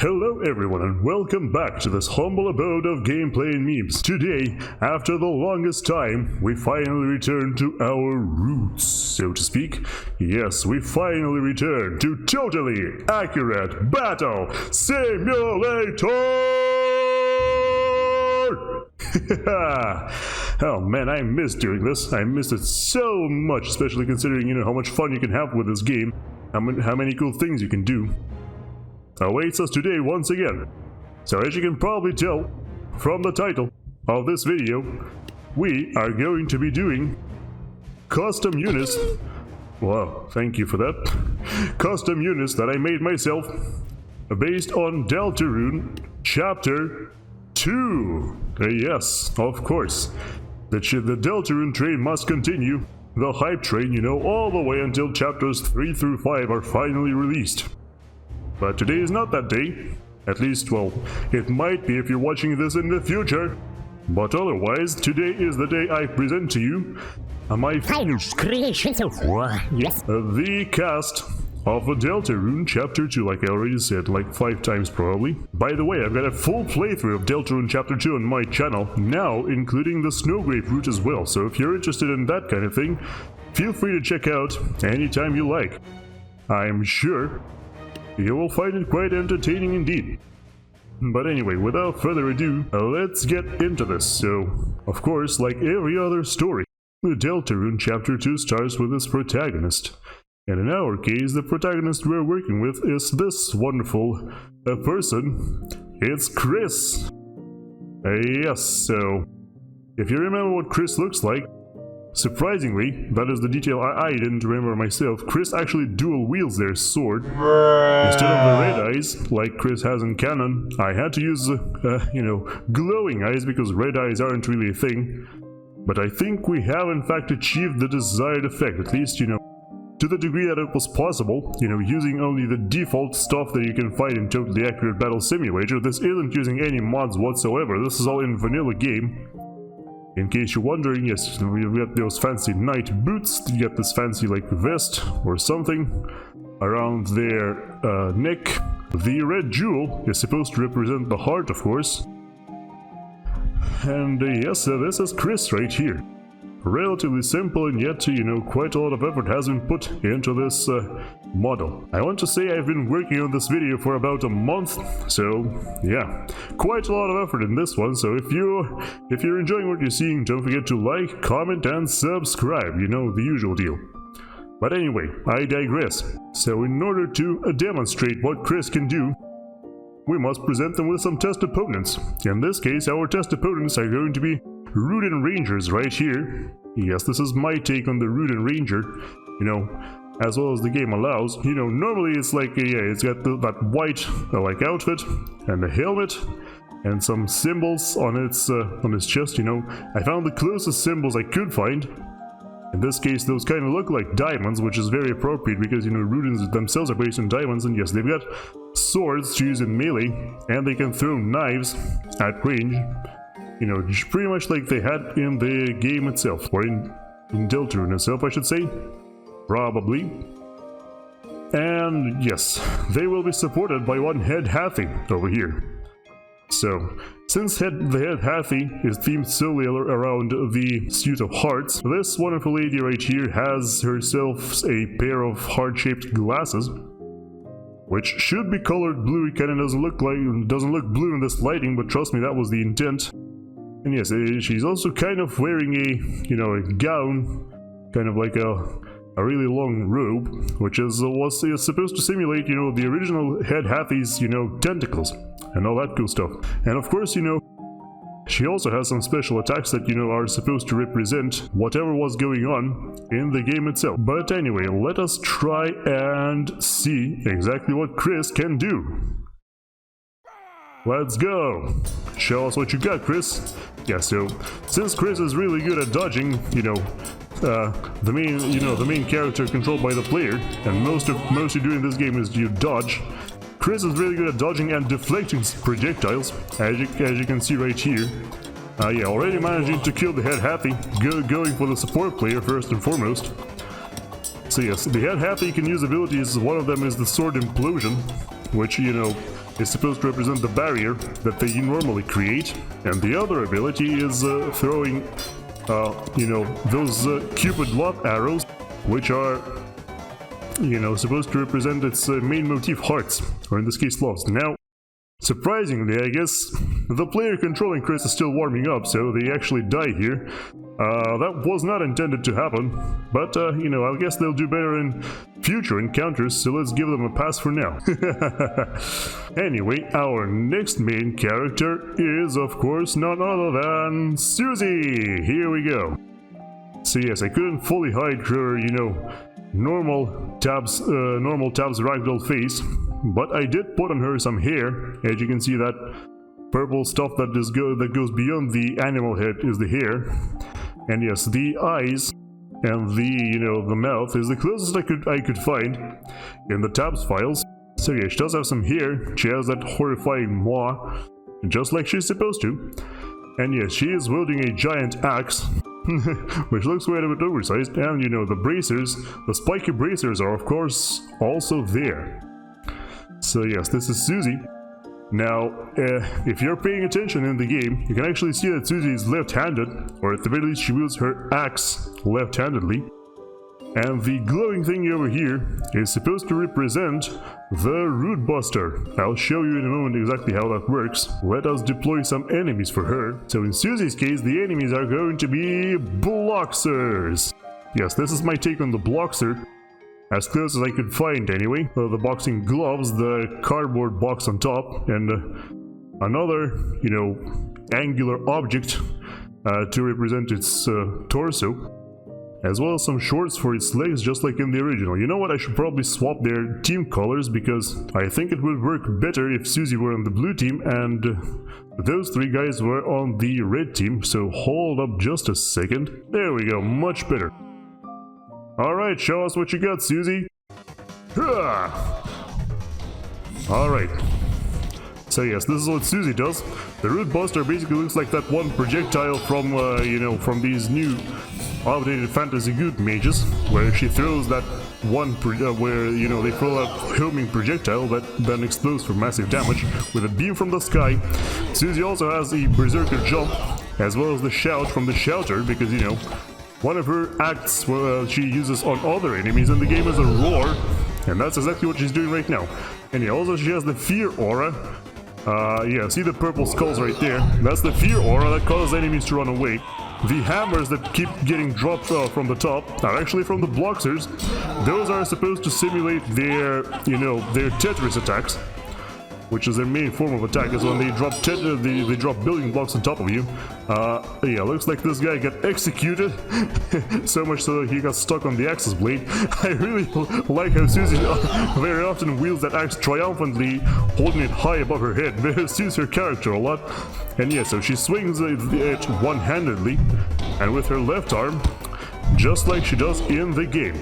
Hello everyone and welcome back to this humble abode of gameplay and memes. Today, after the longest time, we finally return to our roots, so to speak. Yes, we finally return to totally accurate battle simulator! Oh man, I miss doing this. I miss it so much, especially considering, how much fun you can have with this game. How many cool things you can do awaits us today once again. So as you can probably tell from the title of this video, we are going to be doing custom units. Wow, thank you for that. Custom units that I made myself based on Deltarune Chapter 2. Yes, of course. The Deltarune train must continue. The hype train, all the way until chapters 3 through 5 are finally released. But today is not that day. At least, well, it might be if you're watching this in the future. But otherwise, today is the day I present to you my final creation so far, yes. The cast of Deltarune Chapter 2, like I already said, like 5 times probably. By the way, I've got a full playthrough of Deltarune Chapter 2 on my channel, now including the Snowgrave route as well, so if you're interested in that kind of thing, feel free to check out anytime you like. I'm sure you will find it quite entertaining indeed. But anyway, without further ado, let's get into this. So, of course, like every other story, Deltarune Chapter 2 starts with its protagonist. And in our case, the protagonist we're working with is this wonderful person. It's Kris. Yes, so if you remember what Kris looks like, surprisingly, that is the detail I didn't remember myself, Kris actually dual wields their sword. Instead of the red eyes, like Kris has in canon, I had to use, glowing eyes because red eyes aren't really a thing. But I think we have in fact achieved the desired effect, at least, to the degree that it was possible, using only the default stuff that you can find in Totally Accurate Battle Simulator. This isn't using any mods whatsoever, this is all in vanilla game. In case you're wondering, yes, we've got those fancy knight boots, you get this fancy vest or something around their neck. The red jewel is supposed to represent the heart, of course. And yes, this is Kris right here. Relatively simple, and yet, quite a lot of effort has been put into this model. I want to say I've been working on this video for about a month, so yeah, quite a lot of effort in this one. So if you're enjoying what you're seeing, don't forget to like, comment, and subscribe. The usual deal. But anyway, I digress. So in order to demonstrate what Kris can do, we must present them with some test opponents. In this case, our test opponents are going to be Rudinn Rangers right here. Yes, this is my take on the Rudinn Ranger, as well as the game allows. Normally it's like, it's got that white, outfit, and a helmet, and some symbols on its chest, I found the closest symbols I could find. In this case, those kind of look like diamonds, which is very appropriate because, Rudins themselves are based on diamonds, and yes, they've got swords to use in melee, and they can throw knives at range. Pretty much like they had in the game itself, or in Deltarune itself, I should say. Probably. And yes, they will be supported by one head Hathy over here. So, since the head Hathy is themed solely around the suit of hearts, this wonderful lady right here has herself a pair of heart-shaped glasses, which should be colored blue. It kind of doesn't look blue in this lighting, but trust me, that was the intent. And yes, she's also kind of wearing a gown, kind of like a really long robe, which was supposed to simulate, the original head Hathy's, tentacles, and all that cool stuff. And of course, she also has some special attacks that, are supposed to represent whatever was going on in the game itself. But anyway, let us try and see exactly what Kris can do. Let's go! Show us what you got, Kris. Yeah, so since Kris is really good at dodging, the main character controlled by the player, and most you do in this game is you dodge. Kris is really good at dodging and deflecting projectiles, as you can see right here. Yeah, already managing to kill the head Hathy, going for the support player first and foremost. So yes, the head Hathy can use abilities. One of them is the sword implosion, which, is supposed to represent the barrier that they normally create, and the other ability is throwing, you know, those Cupid love arrows, which are, you know, supposed to represent its main motif, hearts, or in this case, loves. Now, surprisingly, I guess, the player controlling Kris is still warming up, so they actually die here. That was not intended to happen, but, you know, I guess they'll do better in future encounters, so let's give them a pass for now. Anyway, our next main character is, of course, none other than Susie! Here we go. So yes, I couldn't fully hide her, you know, normal tabs ragdoll face, but I did put on her some hair. As you can see, that purple stuff that goes beyond the animal head is the hair. And yes, the eyes and the, you know, the mouth is the closest I could find in the tabs files. So yeah, she does have some hair. She has that horrifying maw, just like she's supposed to. And yes, she is wielding a giant axe, which looks quite a bit oversized. And you know, the bracers, the spiky bracers are of course also there. So yes, this is Susie. Now, if you're paying attention in the game, you can actually see that Susie is left-handed, or at the very least she wields her axe left-handedly. And the glowing thing over here is supposed to represent the Root Buster. I'll show you in a moment exactly how that works. Let us deploy some enemies for her. So in Susie's case, the enemies are going to be Bloxers. Yes, this is my take on the Bloxer. As close as I could find anyway. The boxing gloves, the cardboard box on top, and another, you know, angular object to represent its torso. As well as some shorts for its legs, just like in the original. You know what, I should probably swap their team colors, because I think it would work better if Susie were on the blue team and those three guys were on the red team. So hold up just a second. There we go, much better. Alright, show us what you got, Susie. Alright. So yes, this is what Susie does. The Root Buster basically looks like that one projectile from, you know, from these new updated Fantasy Good mages, where she throws that one, where, you know, they throw that homing projectile that then explodes for massive damage with a beam from the sky. Susie also has the Berserker Jump, as well as the Shout from the Shouter, because, you know, one of her acts she uses on other enemies in the game is a roar, and that's exactly what she's doing right now. And yeah, also she has the Fear Aura. Yeah, see the purple skulls right there? That's the Fear Aura that causes enemies to run away. The hammers that keep getting dropped from the top are actually from the Bloxers. Those are supposed to simulate their, you know, their Tetris attacks, which is their main form of attack, is when they drop they drop building blocks on top of you. Yeah, looks like this guy got executed, so much so he got stuck on the axe's blade. I really like how Susie very often wields that axe triumphantly, holding it high above her head. It suits her character a lot. And yeah, so she swings it one-handedly, and with her left arm, just like she does in the game.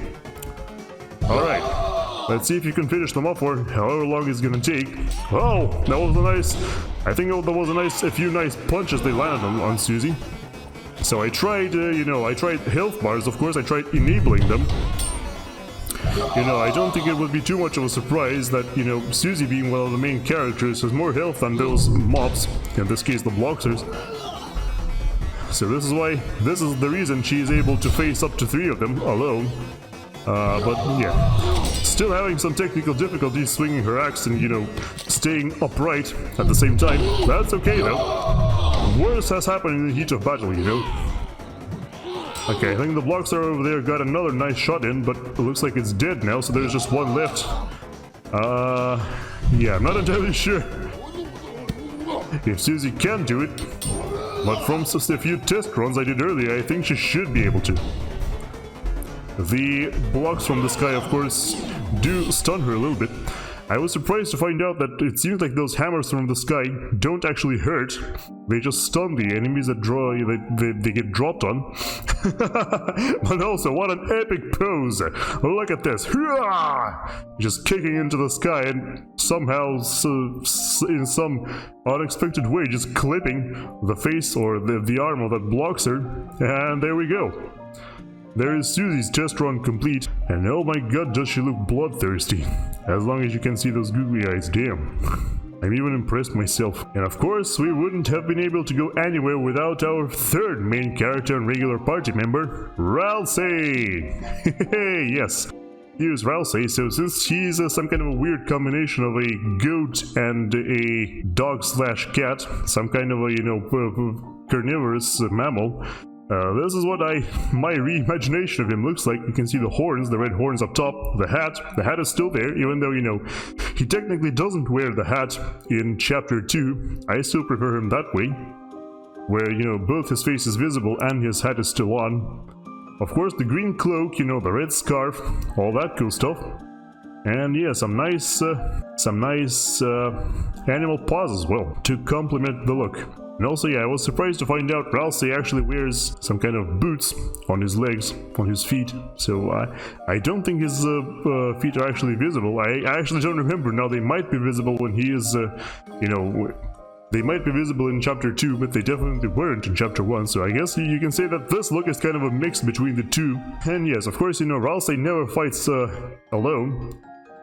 Alright. Let's see if you can finish them up for however long it's gonna take. Oh, that was a nice... I think that was a few nice punches they landed on Susie. So I tried, you know, I tried health bars, of course, I tried enabling them. You know, I don't think it would be too much of a surprise that, you know, Susie being one of the main characters has more health than those mobs, in this case the Bloxers. So this is the reason she is able to face up to 3 of them alone. But yeah, still having some technical difficulties swinging her axe and, you know, staying upright at the same time. That's okay though. Worse has happened in the heat of battle, you know. Okay, I think the Bloxer over there got another nice shot in, but it looks like it's dead now, so there's just one left. Yeah, I'm not entirely sure if Susie can do it, but from just a few test runs I did earlier, I think she should be able to. The blocks from the sky, of course, do stun her a little bit. I was surprised to find out that it seems like those hammers from the sky don't actually hurt. They just stun the enemies that they get dropped on. But also, what an epic pose! Look at this! Just kicking into the sky and somehow, in some unexpected way, just clipping the face or the arm of that Bloxer. And there we go. There is Susie's test run complete, and oh my god does she look bloodthirsty. As long as you can see those googly eyes, damn. I'm even impressed myself. And of course, we wouldn't have been able to go anywhere without our third main character and regular party member, Ralsei! Yes, here's Ralsei. So since he's some kind of a weird combination of a goat and a dog/cat, some kind of a, you know, carnivorous mammal, this is what my reimagination of him looks like. You can see the horns, the red horns up top, the hat is still there, even though, you know, he technically doesn't wear the hat in Chapter 2. I still prefer him that way, where, you know, both his face is visible and his hat is still on. Of course, the green cloak, you know, the red scarf, all that cool stuff. And yeah, some nice animal paws as well, to complement the look. And also, yeah, I was surprised to find out Ralsei actually wears some kind of boots on his legs, on his feet. So I don't think his feet are actually visible. I actually don't remember now. They might be visible when he is, you know, they might be visible in Chapter 2, but they definitely weren't in Chapter 1. So I guess you can say that this look is kind of a mix between the two. And yes, of course, you know, Ralsei never fights alone.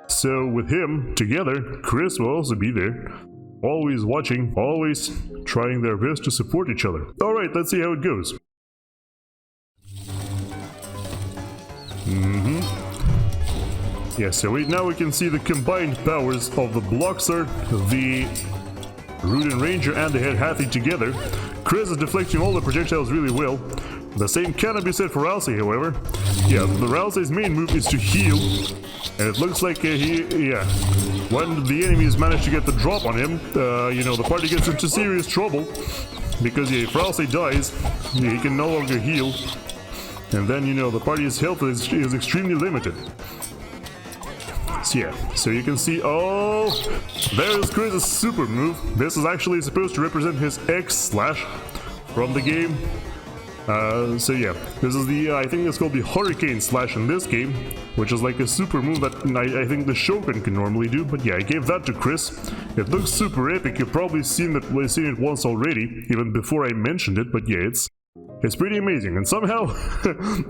So with him together, Kris will also be there. Always watching, always trying their best to support each other. Alright, let's see how it goes. Yeah, so now we can see the combined powers of the Bloxer, the Rudinn Ranger, and the head Hathy together. Kris is deflecting all the projectiles really well. The same cannot be said for Ralsei, however. Yeah, the Ralsei's main move is to heal. And it looks like when the enemies manage to get the drop on him, you know, the party gets into serious trouble. Because if Ralsei dies, he can no longer heal. And then, you know, the party's health is extremely limited. So yeah, so you can see, oh, there's Kris' super move. This is actually supposed to represent his X slash from the game. So yeah, this is the, I think it's called the Hurricane Slash in this game, which is like a super move that I think the Shogun can normally do, but yeah, I gave that to Kris. It looks super epic. You've probably seen it once already, even before I mentioned it, but yeah, it's pretty amazing. And somehow,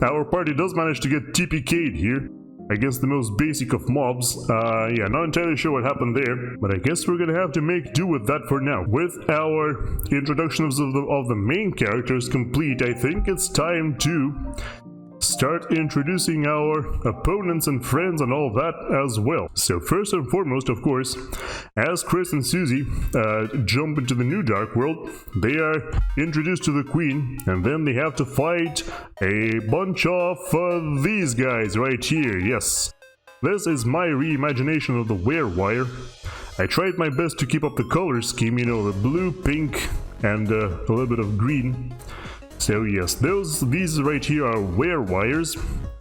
our party does manage to get TPK'd here against the most basic of mobs. Yeah, not entirely sure what happened there, but I guess we're gonna have to make do with that for now. With our introductions of the main characters complete, I think it's time to start introducing our opponents and friends and all of that as well. So first and foremost, of course, as Kris and Susie jump into the new Dark World, they are introduced to the Queen, and then they have to fight a bunch of these guys right here. Yes, this is my reimagination of the Werewire. I tried my best to keep up the color scheme, you know, the blue, pink, and a little bit of green. So yes, these right here are Werewires,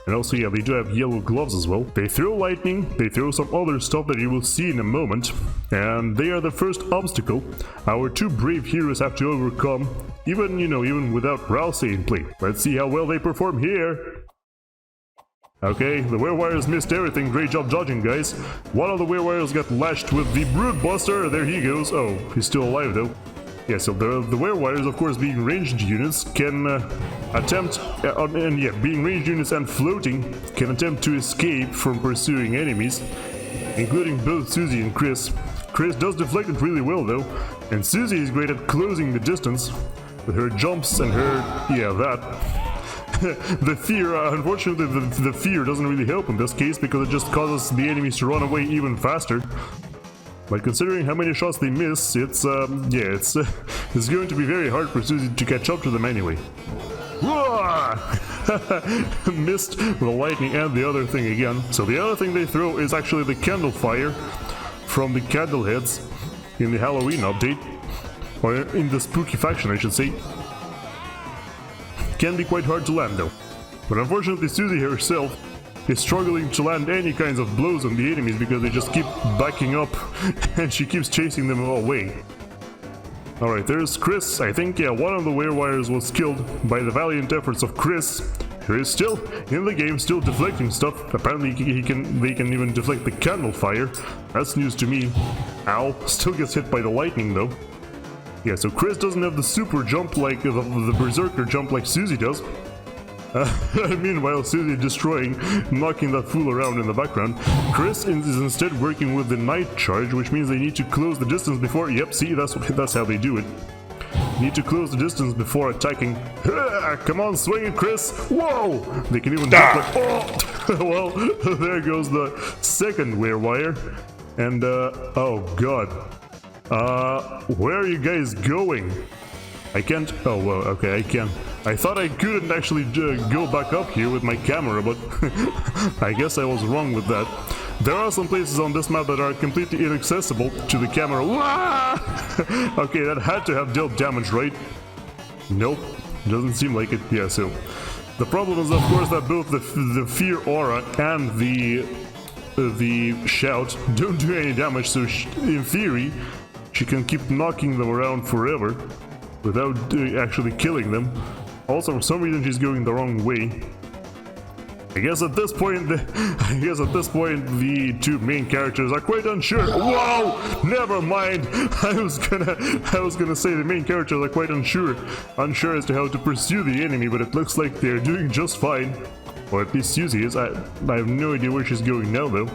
and also yeah, they do have yellow gloves as well. They throw lightning, they throw some other stuff that you will see in a moment, and they are the first obstacle our two brave heroes have to overcome, even without Ralsei in play. Let's see how well they perform here. Okay, the Werewires missed everything. Great job dodging, guys. One of the Werewires got lashed with the Broodbuster. There he goes. Oh, he's still alive though. Yeah, so the Werewires, of course, being ranged units, can being ranged units and floating, can attempt to escape from pursuing enemies, including both Susie and Kris. Kris does deflect it really well, though, and Susie is great at closing the distance with her jumps and her, the fear, unfortunately, the fear doesn't really help in this case, because it just causes the enemies to run away even faster. But considering how many shots they miss, it's going to be very hard for Susie to catch up to them anyway. Missed the lightning and the other thing again. So the other thing they throw is actually the candle fire from the candle heads in the Halloween update, or in the spooky faction, I should say. Can be quite hard to land though. But unfortunately, Susie herself is struggling to land any kinds of blows on the enemies because they just keep backing up and she keeps chasing them away. Alright, there's Kris. I think, yeah, one of the Werewires was killed by the valiant efforts of Kris, who is still in the game, still deflecting stuff. Apparently they can even deflect the candle fire. That's news to me. Ow, still gets hit by the lightning though. Yeah, so Kris doesn't have the super jump like the Berserker jump like Susie does. Meanwhile, Susie destroying, knocking that fool around in the background. Kris is instead working with the night charge, which means they need to close the distance before... Yep, see, that's how they do it. Need to close the distance before attacking. Come on, swing it, Kris! Whoa! They can even jump like... Oh! Well, there goes the second Werewerewire. And, oh god. Where are you guys going? I can't... Oh, well, okay, I can. I thought I couldn't actually go back up here with my camera, but I guess I was wrong with that. There are some places on this map that are completely inaccessible to the camera. Okay, that had to have dealt damage, right? Nope, doesn't seem like it. Yeah, so... The problem is, of course, that both the fear aura and the shout don't do any damage, so in theory, she can keep knocking them around forever without actually killing them. Also, for some reason, she's going the wrong way. I guess at this point, the two main characters are quite unsure. Whoa! Never mind. I was gonna say the main characters are quite unsure as to how to pursue the enemy, but it looks like they're doing just fine. Or at least Susie is. I have no idea where she's going now, though.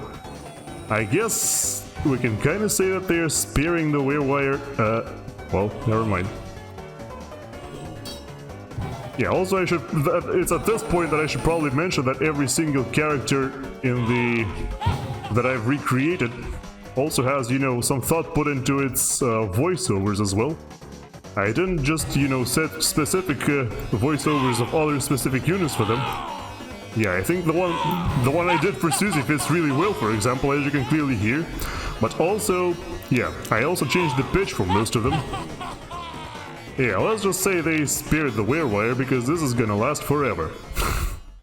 I guess we can kind of say that they are sparing the Werewerewire. Well, never mind. Yeah, also it's at this point that I should probably mention that every single character that I've recreated also has, you know, some thought put into its voiceovers as well. I didn't just, you know, set specific voiceovers of other specific units for them. Yeah, I think the one I did for Susie fits really well, for example, as you can clearly hear. But also, yeah, I also changed the pitch for most of them. Yeah, let's just say they spared the Werewire because this is gonna last forever.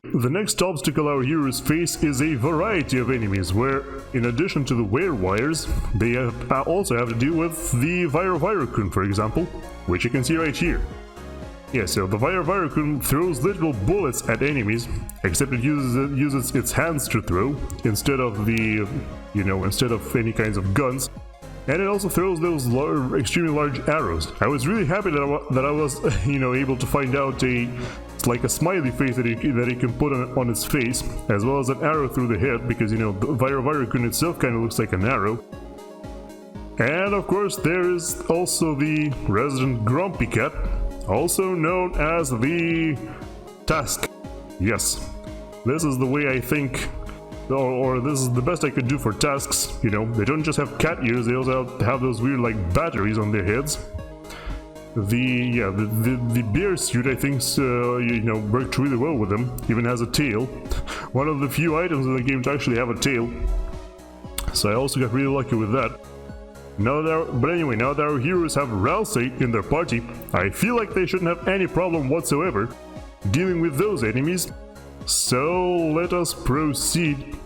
The next obstacle our heroes face is a variety of enemies, where, in addition to the Werewires, they also have to deal with the Virovirokun, for example, which you can see right here. Yeah, so the Virovirokun throws literal bullets at enemies, except it uses its hands to throw, instead of any kinds of guns. And it also throws those extremely large arrows. I was really happy that I was, you know, able to find out a smiley face that he can put on his face, as well as an arrow through the head, because, you know, the Virovirokun itself kind of looks like an arrow. And of course, there is also the resident Grumpy Cat, also known as the Tasque. Yes, this is the way I think. Or this is the best I could do for tasks, you know. They don't just have cat ears, they also have those weird, like, batteries on their heads. The bear suit, I think, you know, worked really well with them. Even has a tail. One of the few items in the game to actually have a tail. So I also got really lucky with that. Now that our heroes have Ralsei in their party, I feel like they shouldn't have any problem whatsoever dealing with those enemies. So let us proceed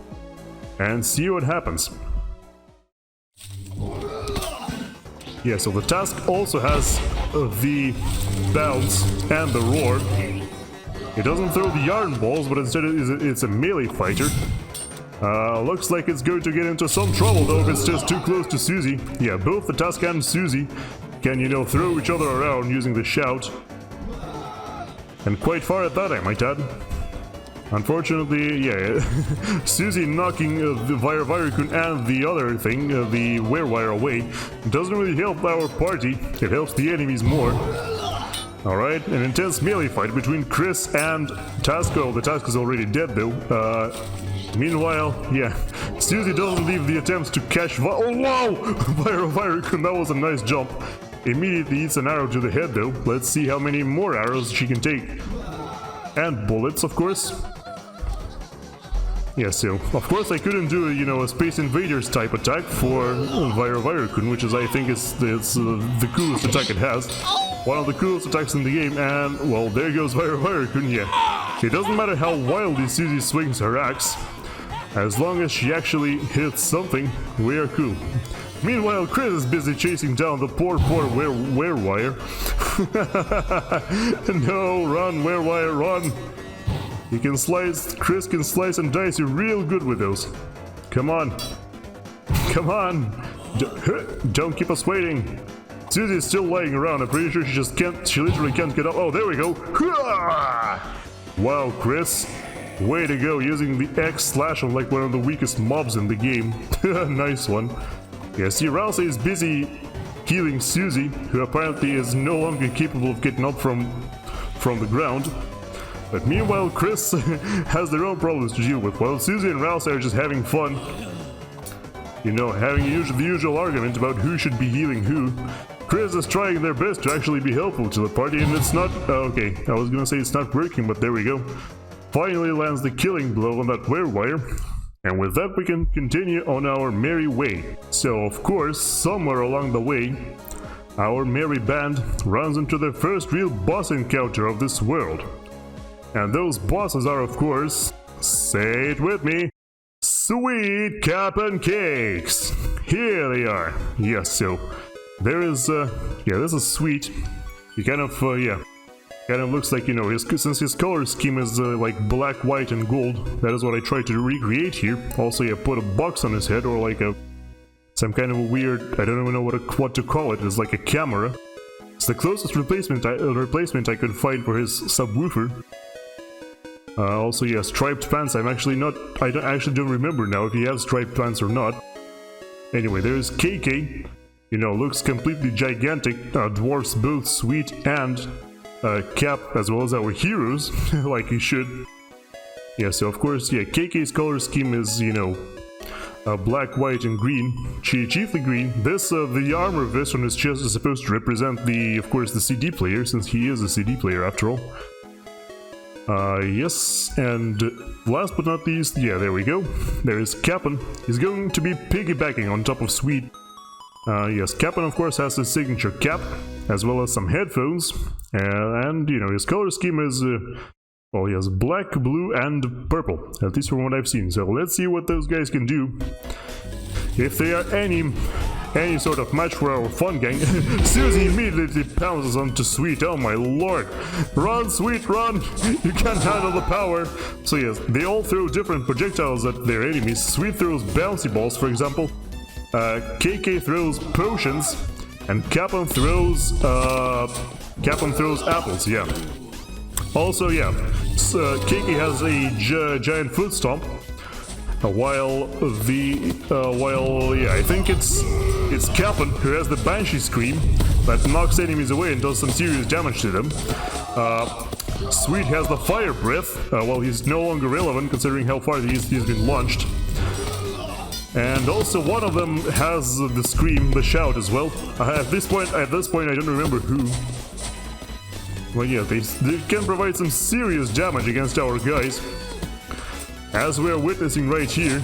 and see what happens. Yeah, so the Tasque also has the bounce and the roar. It doesn't throw the yarn balls, but instead it's a melee fighter. Looks like it's going to get into some trouble though if it's just too close to Susie. Yeah, both the Tasque and Susie can, you know, throw each other around using the shout. And quite far at that, I might add. Unfortunately, yeah, Susie knocking the Virovirokun and the other thing, the Werewire, away doesn't really help our party, it helps the enemies more. Alright, an intense melee fight between Kris and Tasque. Oh, the Tasque is already dead though. Meanwhile, yeah, Susie doesn't leave the attempts to catch oh wow! Virovirokun, that was a nice jump. Immediately eats an arrow to the head though. Let's see how many more arrows she can take. And bullets, of course. Yeah, so, of course I couldn't do, you know, a Space Invaders type attack for Virovirokun, which is, I think, it's the coolest attack it has. One of the coolest attacks in the game, and, well, there goes Virovirokun, yeah. It doesn't matter how wildly Susie swings her axe, as long as she actually hits something, we are cool. Meanwhile, Kris is busy chasing down the poor Werewire. No, run, Werewire, run! Kris can slice and dice you real good with those. Come on. Come on! Don't keep us waiting. Susie is still lying around. I'm pretty sure she literally can't get up. Oh, there we go. Wow, Kris. Way to go, using the X slash on like one of the weakest mobs in the game. Nice one. Yeah, see, Ralsei is busy healing Susie, who apparently is no longer capable of getting up from the ground. But meanwhile, Kris has their own problems to deal with, while Susie and Ralsei are just having fun. You know, having the usual argument about who should be healing who. Kris is trying their best to actually be helpful to the party, and it's not... okay, I was gonna say it's not working, but there we go. Finally lands the killing blow on that Werewire. And with that we can continue on our merry way. So of course, somewhere along the way, our merry band runs into their first real boss encounter of this world. And those bosses are of course, say it with me, Sweet Cupcakes! Here they are. Yes, so there is, yeah, this is sweet. He kind of, yeah. Kind of looks like, you know, since his color scheme is like black, white, and gold, that is what I tried to recreate here. Also, yeah, put a box on his head, or like some kind of a weird, I don't even know what to call it. It's like a camera. It's the closest replacement I could find for his subwoofer. Also, yeah, striped pants. I actually don't remember now if he has striped pants or not. Anyway, there's KK. You know, looks completely gigantic. Dwarfs both Sweet and Cap, as well as our heroes, like he should. Yeah, so of course, yeah, KK's color scheme is, you know, black, white, and green. Chiefly green. This, the armor vest on his chest is supposed to represent of course, the CD player, since he is a CD player after all. Yes, and last but not least, yeah, there we go. There is Cap'n. He's going to be piggybacking on top of Sweet. Yes, Cap'n of course has his signature cap, as well as some headphones, and you know, his color scheme is, well, he has black, blue, and purple, at least from what I've seen, so let's see what those guys can do. If they are any sort of match for our fun gang. Susie immediately pounces onto Sweet, oh my lord! Run, Sweet, run! You can't handle the power! So yes, they all throw different projectiles at their enemies. Sweet throws bouncy balls, for example. KK throws potions, and Cap'n throws apples, yeah. Also, yeah, KK has a giant foot stomp, while yeah, I think it's Cap'n who has the Banshee Scream that knocks enemies away and does some serious damage to them. Sweet has the Fire Breath, well, he's no longer relevant considering how far he's been launched. And also one of them has the Scream, the Shout as well. At this point I don't remember who. Well, yeah, they can provide some serious damage against our guys, as we are witnessing right here.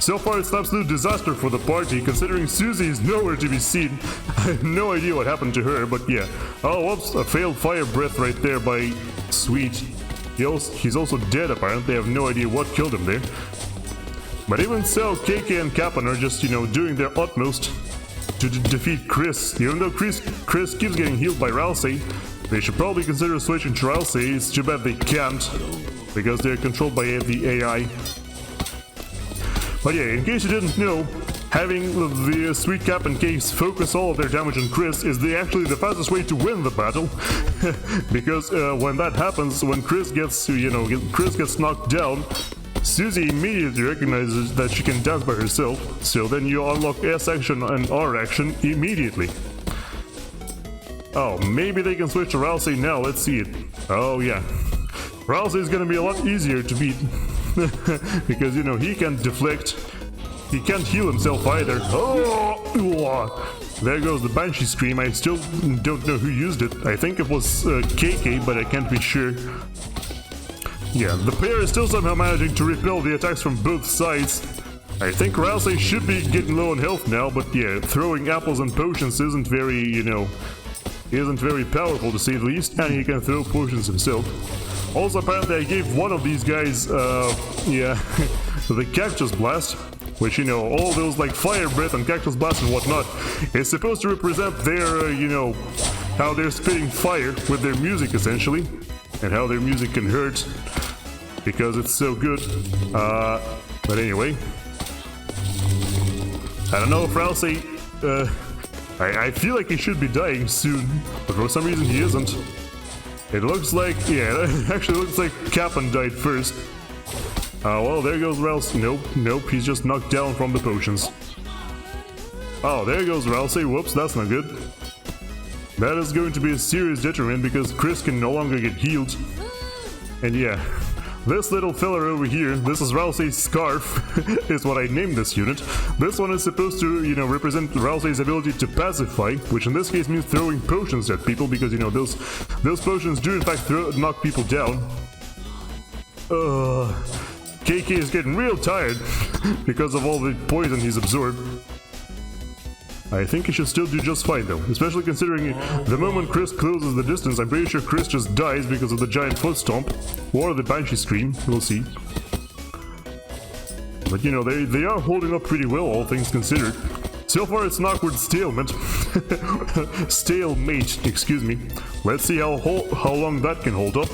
So far it's an absolute disaster for the party, considering Susie is nowhere to be seen. I have no idea what happened to her, but yeah. Oh, whoops, a failed Fire Breath right there by Sweet. He's also dead apparently, I have no idea what killed him there. But even so, KK and Cap'n are just, you know, doing their utmost to defeat Kris. Even though Kris keeps getting healed by Ralsei, they should probably consider switching to Ralsei. It's too bad they can't, because they're controlled by the AI. But yeah, in case you didn't know, having the Sweet Cap'n case focus all of their damage on Kris is actually the fastest way to win the battle. Because when that happens, when Kris gets knocked down, Susie immediately recognizes that she can dance by herself, so then you unlock S action and R action immediately. Oh, maybe they can switch to Ralsei now, let's see it. Oh yeah. Ralsei is gonna be a lot easier to beat. Because, you know, he can deflect. He can't heal himself either. Oh! There goes the Banshee Scream. I still don't know who used it. I think it was KK, but I can't be sure. Yeah, the pair is still somehow managing to repel the attacks from both sides. I think Ralsei should be getting low on health now, but yeah, throwing apples and potions isn't very, you know, isn't very powerful to say the least, and he can throw potions himself. Also, apparently I gave one of these guys, yeah, the Cactus Blast, which, you know, all those like Fire Breath and Cactus Blast and whatnot, is supposed to represent their, you know, how they're spitting fire with their music essentially, and how their music can hurt, because it's so good. But anyway, I don't know if Ralsei, I feel like he should be dying soon, but for some reason he isn't. It looks like, yeah, it actually looks like Kappan died first. Well, there goes Ralsei. Nope, he's just knocked down from the potions. Oh, there goes Ralsei. Whoops, that's not good. That is going to be a serious detriment because Kris can no longer get healed. And yeah, this little fella over here, this is Ralsei's scarf, is what I named this unit. This one is supposed to, you know, represent Ralsei's ability to pacify, which in this case means throwing potions at people because, you know, those potions do in fact knock people down. KK is getting real tired because of all the poison he's absorbed. I think he should still do just fine though, especially considering the moment Kris closes the distance, I'm pretty sure Kris just dies because of the giant foot stomp, or the Banshee Scream, we'll see. But you know, they are holding up pretty well, all things considered. So far it's an awkward stalemate. Stalemate, excuse me. Let's see how long that can hold up.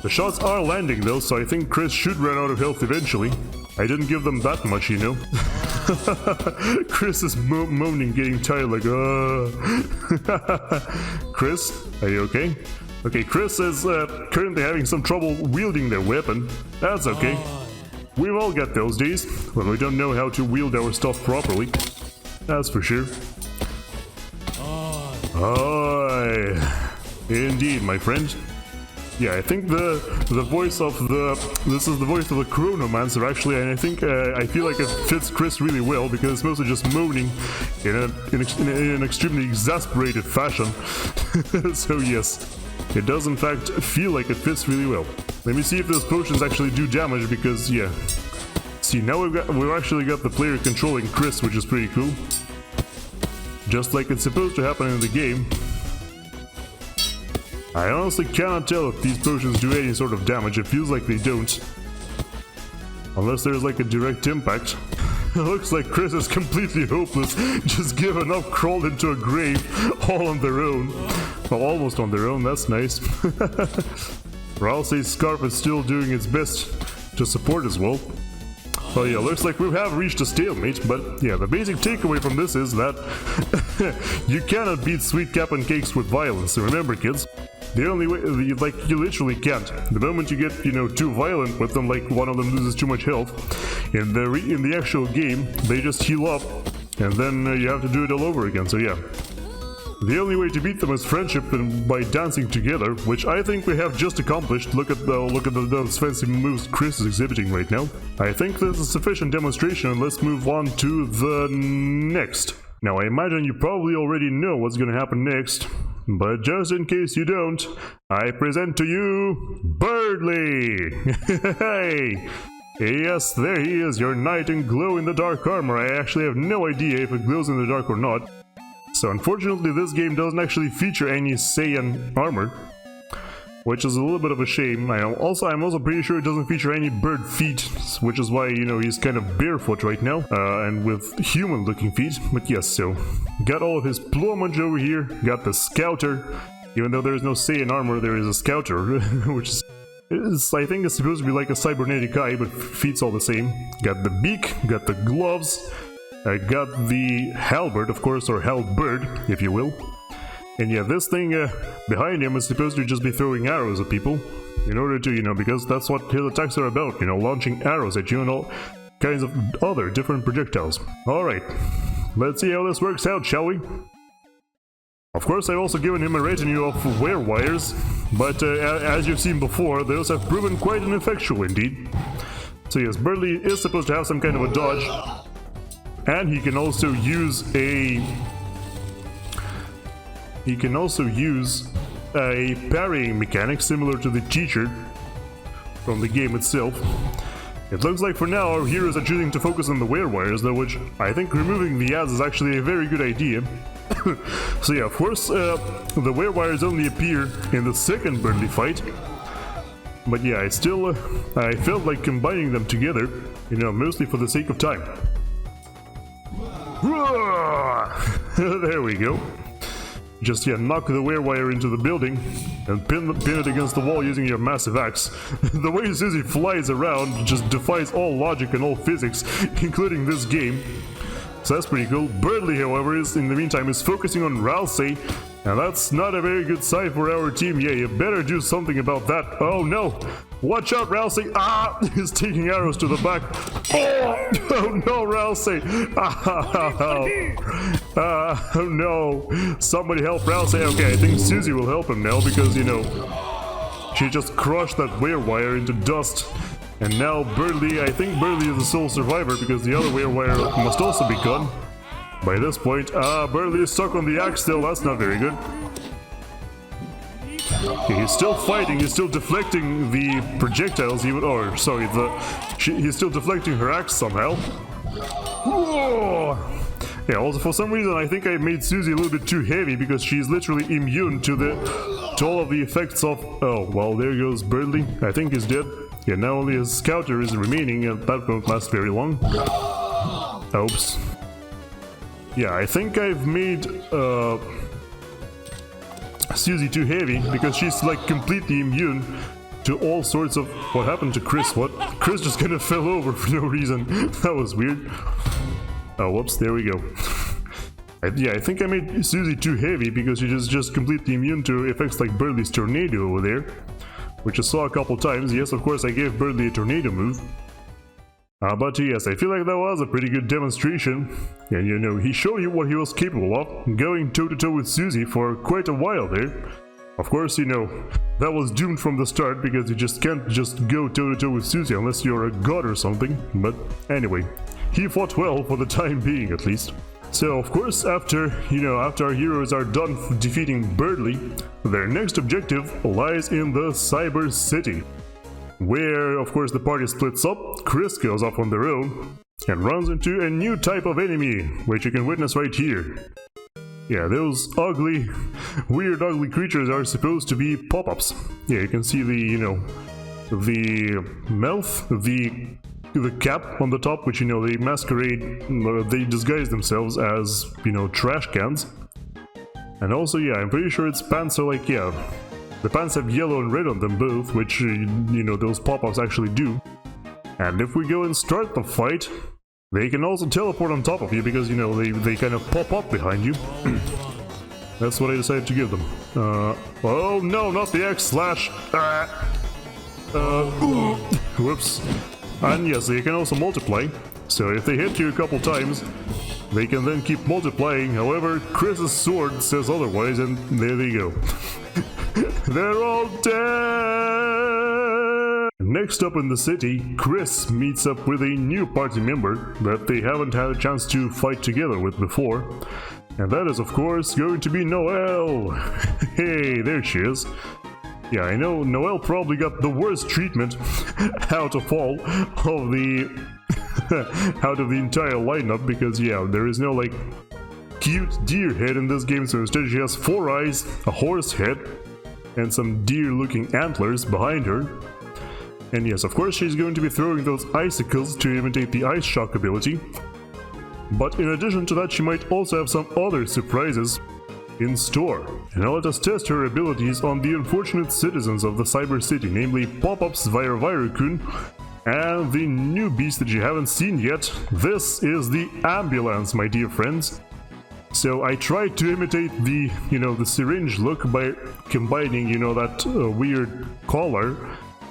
The shots are landing though, so I think Kris should run out of health eventually. I didn't give them that much, you know. Kris is moaning, getting tired, like, Kris, are you okay? Okay, Kris is currently having some trouble wielding their weapon. That's okay. We've all got those days when we don't know how to wield our stuff properly. That's for sure. Aye. Indeed, my friend. Yeah, I think the voice of this is the voice of the Chronomancer actually, and I think I feel like it fits Kris really well because it's mostly just moaning in an extremely exasperated fashion. So yes, it does in fact feel like it fits really well. Let me see if those potions actually do damage because yeah. See, now we've actually got the player controlling Kris, which is pretty cool. Just like it's supposed to happen in the game. I honestly cannot tell if these potions do any sort of damage, it feels like they don't. Unless there's like a direct impact. It looks like Kris is completely hopeless, just given up, crawled into a grave, all on their own. Well, almost on their own, that's nice. Ralsei's scarf is still doing its best to support as well. Well, yeah, looks like we have reached a stalemate, but yeah, the basic takeaway from this is that you cannot beat sweet Kappan cakes with violence, so remember kids. The only way, like, you literally can't. The moment you get, you know, too violent with them, like one of them loses too much health, in the actual game, they just heal up, and then you have to do it all over again, so yeah. The only way to beat them is friendship and by dancing together, which I think we have just accomplished. Look at those fancy moves Kris is exhibiting right now. I think this is sufficient demonstration, and let's move on to the next. Now I imagine you probably already know what's gonna happen next, but just in case you don't, I present to you Berdly! Hey! Yes, there he is, your knight in glow-in-the-dark armor. I actually have no idea if it glows in the dark or not. So unfortunately this game doesn't actually feature any Saiyan armor, which is a little bit of a shame. I'm also pretty sure it doesn't feature any bird feet, which is why, you know, he's kind of barefoot right now, and with human looking feet. But yes, so got all of his plumage over here, got the scouter. Even though there is no Saiyan armor, there is a scouter, which is, I think it's supposed to be like a cybernetic eye, but feet's all the same. Got the beak, got the gloves, I got the halberd, of course, or halberd, if you will. And yeah, this thing behind him is supposed to just be throwing arrows at people. In order to, you know, because that's what his attacks are about, you know, launching arrows at you and all kinds of other different projectiles. Alright, let's see how this works out, shall we? Of course, I've also given him a retinue of werewires, but as you've seen before, those have proven quite ineffectual indeed. So yes, Berdly is supposed to have some kind of a dodge. And he can also use a parrying mechanic similar to the teacher from the game itself. It looks like for now our heroes are choosing to focus on the werewires though, which I think removing the ads is actually a very good idea. So yeah, of course the werewires only appear in the second Berdly fight. But yeah, I felt like combining them together, you know, mostly for the sake of time. There we go. Just, yeah, knock the Werewire into the building and pin it against the wall using your massive axe. The way Susie flies around just defies all logic and all physics, including this game. So that's pretty cool. Berdly, however, in the meantime is focusing on Ralsei, And that's not a very good sign for our team. Yeah, you better do something about that. Oh no! Watch out, Ralsei! Ah! He's taking arrows to the back. Oh no, Ralsei! Oh no! Somebody help Ralsei. Okay, I think Susie will help him now because, you know, she just crushed that Werewire into dust. And now Berdly, I think Berdly is the sole survivor because the other Werewire must also be gone. By this point, Berdly is stuck on the axe still, that's not very good. Okay, he's still fighting, he's still deflecting the projectiles even, or sorry, he's still deflecting her axe somehow. Whoa! Yeah, also for some reason I think I made Susie a little bit too heavy because she's literally immune to all of the effects of... Oh, well, there goes Berdly, I think he's dead. Yeah, now only his scouter is remaining and that won't last very long. Oops. Yeah, I think I've made Susie too heavy because she's like completely immune to all sorts of... What happened to Kris? What? Kris just kind of fell over for no reason. That was weird. Oh, whoops, there we go. Yeah, I think I made Susie too heavy because she's just completely immune to effects like Berdly's tornado over there, which I saw a couple times. Yes, of course, I gave Berdly a tornado move. But yes, I feel like that was a pretty good demonstration. And you know, he showed you what he was capable of, going toe-to-toe with Susie for quite a while there. Of course, you know, that was doomed from the start because you just can't just go toe-to-toe with Susie unless you're a god or something. But anyway, he fought well for the time being at least. So of course, after our heroes are done defeating Berdly, their next objective lies in the Cyber City, where of course the party splits up. Kris goes off on their own and runs into a new type of enemy, which you can witness right here. Yeah, those ugly, weird ugly creatures are supposed to be Poppups. Yeah, you can see the, you know, the mouth, the cap on the top, which, you know, they masquerade, they disguise themselves as, you know, trash cans. And also, yeah, I'm pretty sure its pants are like, yeah, the pants have yellow and red on them both, which, you know, those Poppups actually do. And if we go and start the fight, they can also teleport on top of you because, you know, they kind of pop up behind you. That's what I decided to give them. Oh no, not the X slash! Whoops. And yes, they can also multiply, so if they hit you a couple times, they can then keep multiplying. However, Kris's sword says otherwise, and there they go. They're all dead! Next up in the city, Kris meets up with a new party member that they haven't had a chance to fight together with before. And that is, of course, going to be Noelle! Hey, there she is. Yeah, I know Noelle probably got the worst treatment out of all of the out of the entire lineup because, yeah, there is no like cute deer head in this game, so instead she has 4 eyes, a horse head, and some deer looking antlers behind her. And yes, of course she's going to be throwing those icicles to imitate the ice shock ability. But in addition to that, she might also have some other surprises in store. And now let us test her abilities on the unfortunate citizens of the Cyber City, namely Poppups, Virovirokun, and the new beast that you haven't seen yet. This is the Ambyu-Lance, my dear friends. So I tried to imitate the, you know, the syringe look by combining, you know, that weird collar,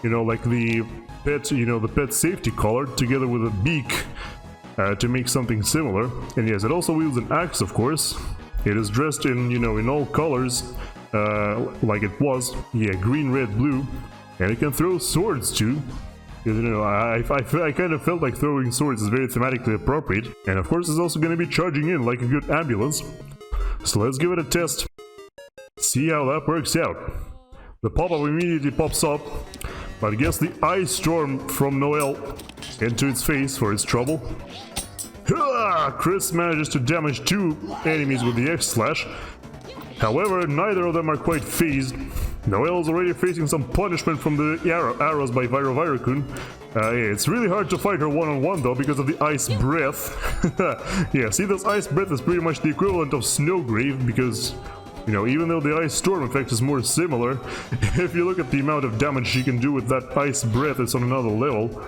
you know, like the pet, you know, the pet safety collar together with a beak to make something similar. And yes, it also wields an axe, of course. It is dressed in, you know, in all colors, like it was, yeah, green, red, blue, and it can throw swords too. You know, I kind of felt like throwing swords is very thematically appropriate, and of course it's also going to be charging in like a good ambulance. So let's give it a test, see how that works out. The pop-up immediately pops up, but guess the ice storm from Noelle into its face for its trouble. Kris manages to damage 2 enemies with the X-Slash. However, neither of them are quite phased. Noelle is already facing some punishment from the arrows by Virovirokun. Yeah, it's really hard to fight her one-on-one though because of the ice breath. Yeah, see, this ice breath is pretty much the equivalent of Snowgrave because, you know, even though the ice storm effect is more similar, if you look at the amount of damage she can do with that ice breath, it's on another level.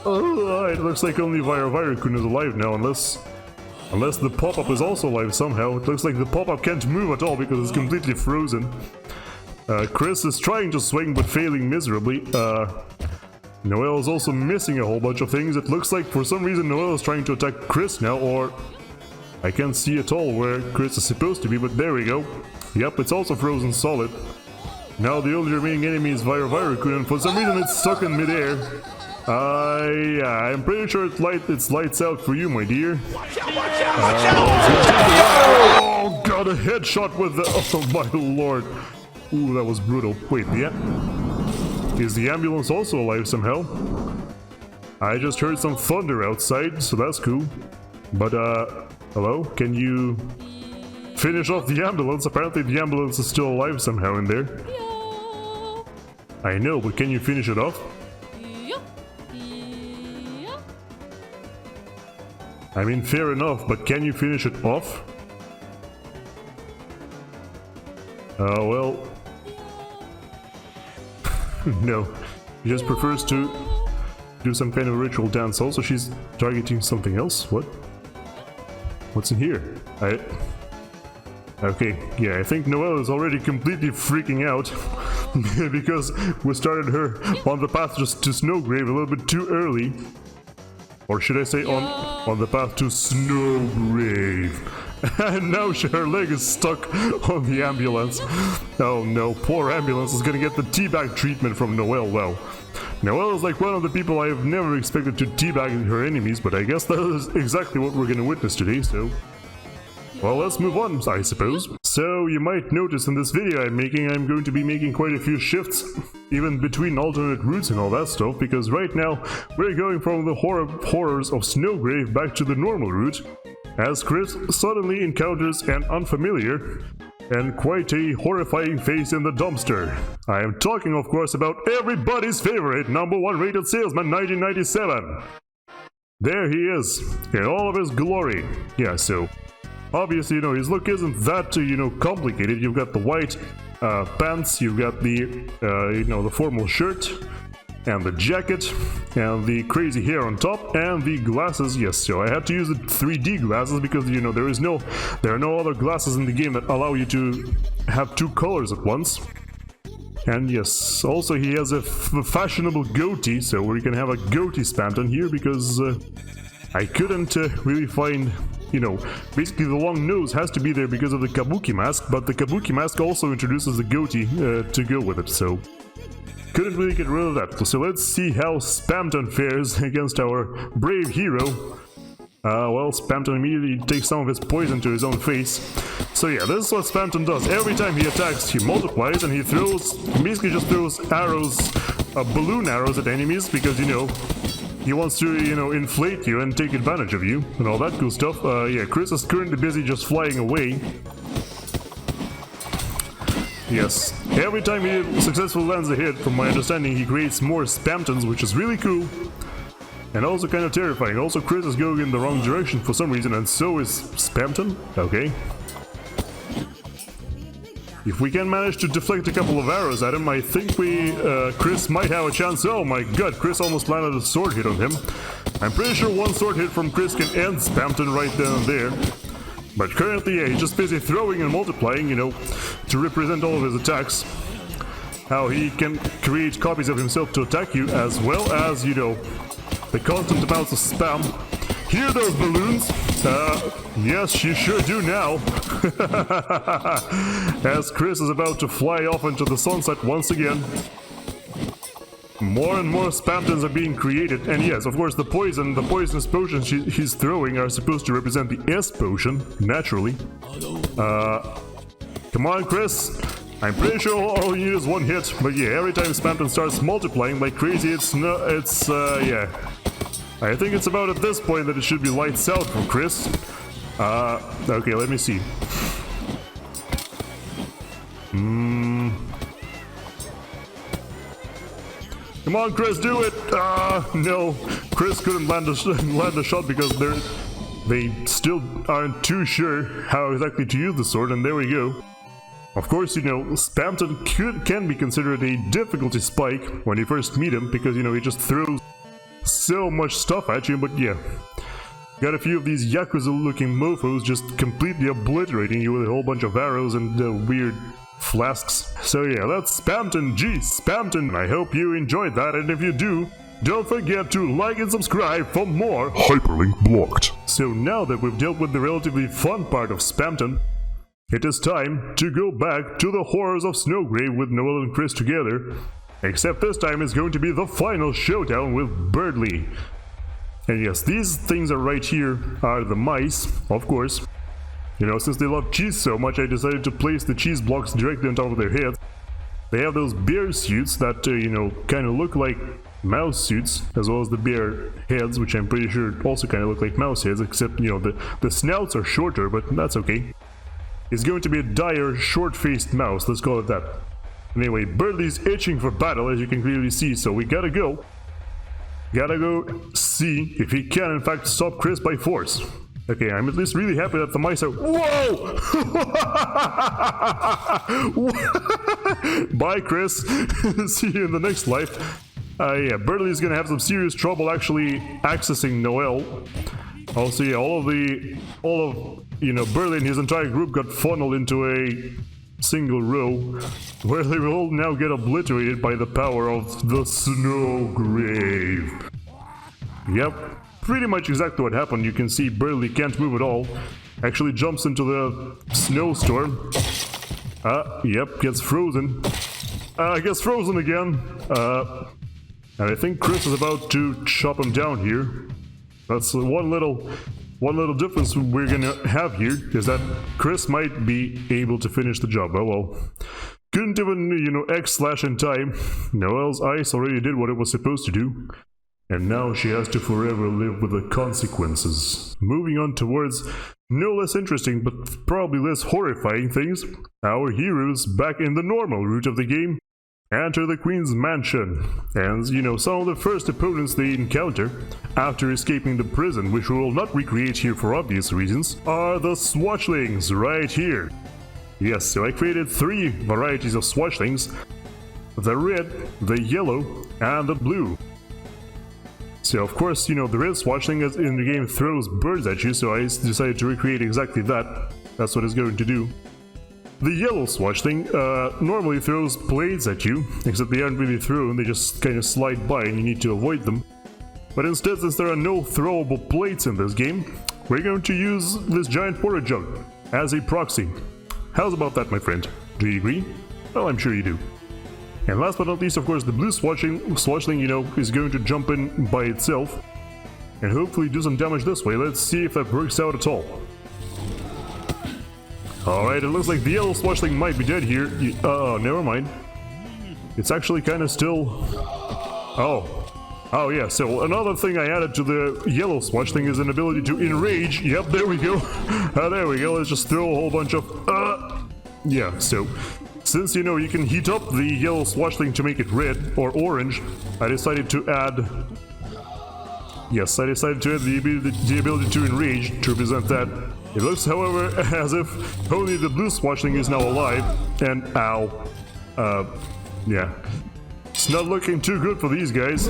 It looks like only Werewerewire is alive now, unless Unless the pop-up is also alive somehow. It looks like the pop-up can't move at all because it's completely frozen. Kris is trying to swing but failing miserably. Noelle is also missing a whole bunch of things. It looks like for some reason Noelle is trying to attack Kris now, or... I can't see at all where Kris is supposed to be, but there we go. Yep, it's also frozen solid. Now the only remaining enemy is Virovirokun, and for some reason it's stuck in midair. Yeah, I'm pretty sure it's lights out for you, my dear. Watch out! Oh god, a headshot with the... Oh my lord. Ooh, that was brutal. Wait, is the ambulance also alive somehow? I just heard some thunder outside, so that's cool. But, hello? Can you finish off the ambulance? Apparently the ambulance is still alive somehow in there. I know, but can you finish it off? I mean, fair enough, but can you finish it off? Well... no. She just prefers to do some kind of ritual dance. Also, she's targeting something else? What? What's in here? Okay, yeah, I think Noelle is already completely freaking out because we started her on the path just to Snowgrave a little bit too early. Or should I say on the path to Snowgrave. And now her leg is stuck on the ambulance. Oh no, poor ambulance is gonna get the teabag treatment from Noelle. Well, Noelle is like one of the people I have never expected to teabag her enemies, but I guess that is exactly what we're gonna witness today, so... Well, let's move on, I suppose. So, you might notice in this video I'm going to be making quite a few shifts, even between alternate routes and all that stuff, because right now we're going from the horrors of Snowgrave back to the normal route, as Kris suddenly encounters an unfamiliar and quite a horrifying face in the dumpster. I am talking, of course, about everybody's favorite #1 rated salesman 1997. There he is, in all of his glory. Yeah, so... obviously, his look isn't that, complicated. You've got the white pants, you've got the, the formal shirt, and the jacket, and the crazy hair on top, and the glasses. Yes, so I had to use the 3D glasses because, there are no other glasses in the game that allow you to have two colors at once. And yes, also he has a fashionable goatee, so we can have a goatee Spamton here because I couldn't really find... basically the long nose has to be there because of the kabuki mask, but the kabuki mask also introduces the goatee to go with it, so couldn't really get rid of that. So let's see how Spamton fares against our brave hero. Well, Spamton immediately takes some of his poison to his own face. So yeah, this is what Spamton does. Every time he attacks, he multiplies and he basically just throws arrows, balloon arrows at enemies because, he wants to, inflate you and take advantage of you and all that cool stuff. Yeah, Kris is currently busy just flying away. Yes, every time he successfully lands a hit, from my understanding, he creates more Spamtons, which is really cool. And also kind of terrifying. Also, Kris is going in the wrong direction for some reason, and so is Spamton. Okay. If we can manage to deflect a couple of arrows at him, I think Kris might have a chance. Oh my god, Kris almost landed a sword hit on him. I'm pretty sure one sword hit from Kris can end Spamton right then and there. But currently, yeah, he's just busy throwing and multiplying, to represent all of his attacks. How he can create copies of himself to attack you, as well as, the constant amounts of spam. Hear those balloons? Yes, you sure do now. As Kris is about to fly off into the sunset once again. More and more Spamtons are being created, and yes, of course, the poisonous potions he's throwing are supposed to represent the S potion, naturally. Come on, Kris. I'm pretty sure all you need is one hit, but yeah, every time Spamton starts multiplying like crazy, yeah. I think it's about at this point that it should be lights out for Kris. Okay, let me see. Come on, Kris, do it! No. Kris couldn't land a shot because they still aren't too sure how exactly to use the sword, and there we go. Of course, Spamton can be considered a difficulty spike when you first meet him, because, he just throws so much stuff at you, but yeah. Got a few of these Yakuza-looking mofos just completely obliterating you with a whole bunch of arrows and weird flasks. So yeah, that's Spamton G, Spamton. I hope you enjoyed that, and if you do, don't forget to like and subscribe for more Hyperlink blocked. So now that we've dealt with the relatively fun part of Spamton, it is time to go back to the horrors of Snowgrave with Noelle and Kris together. Except this time it's going to be the final showdown with Berdly. And yes, these things are right here are the mice, of course. You know, since they love cheese so much, I decided to place the cheese blocks directly on top of their heads. They have those bear suits that, you know, kind of look like mouse suits, as well as the bear heads, which I'm pretty sure also kind of look like mouse heads, except, you know, the snouts are shorter, but that's okay. It's going to be a dire, short-faced mouse, let's call it that. Anyway, Berdly's itching for battle, as you can clearly see, so we gotta go. Gotta go see if he can, in fact, stop Kris by force. Okay, I'm at least really happy that the mice are— Whoa! Bye, Kris. See you in the next life. Yeah, Berdly's gonna have some serious trouble actually accessing Noelle. Also, yeah, all of you know, Berdly and his entire group got funneled into a single row, where they will all now get obliterated by the power of the Snowgrave. Yep, pretty much exactly what happened. You can see Berdly can't move at all. Actually jumps into the snowstorm. Yep, gets frozen. Gets frozen again. And I think Kris is about to chop him down here. That's one little difference we're gonna have here, is that Kris might be able to finish the job. Oh well. Couldn't even, you know, X-slash in time. Noelle's ice already did what it was supposed to do. And now she has to forever live with the consequences. Moving on towards no less interesting, but probably less horrifying things, our heroes back in the normal route of the game enter the Queen's mansion. And, you know, some of the first opponents they encounter after escaping the prison, which we will not recreate here for obvious reasons, are the Swatchlings right here. Yes, so I created 3 varieties of Swatchlings: the red, the yellow, and the blue. So of course, you know, the red Swatchling in the game throws birds at you, so I decided to recreate exactly that. That's what it's going to do. The yellow Swatchling normally throws blades at you, except they aren't really thrown, they just kind of slide by and you need to avoid them. But instead, since there are no throwable blades in this game, we're going to use this giant porta jug as a proxy. How's about that, my friend? Do you agree? Well, I'm sure you do. And last but not least, of course, the blue Swatchling, you know, is going to jump in by itself and hopefully do some damage this way. Let's see if that works out at all. Alright, it looks like the yellow Swatchling might be dead here. Never mind. It's actually kind of still... Oh yeah, so another thing I added to the yellow Swatchling is an ability to enrage. Yep, there we go. There we go, let's just throw a whole bunch of... Yeah, so... Since, you know, you can heat up the yellow Swatchling to make it red or orange, I decided to add... Yes, I decided to add the ability to enrage to represent that. It looks, however, as if only the blue Swatchling is now alive, and ow. Yeah. It's not looking too good for these guys.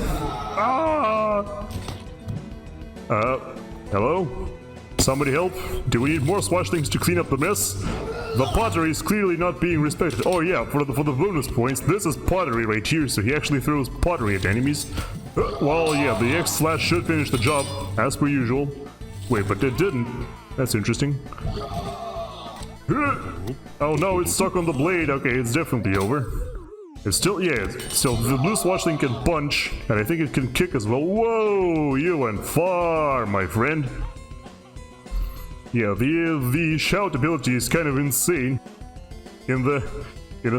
Hello? Somebody help? Do we need more Swatchlings to clean up the mess? The pottery is clearly not being respected. Oh yeah, for the bonus points, this is pottery right here, so he actually throws pottery at enemies. Well, yeah, the X-slash should finish the job, as per usual. Wait, but it didn't. That's interesting. Oh no, it's stuck on the blade. Okay, it's definitely over. It's still, yeah, so the blue Swatchling can punch, and I think it can kick as well. Whoa, you went far, my friend. Yeah, the shout ability is kind of insane. In the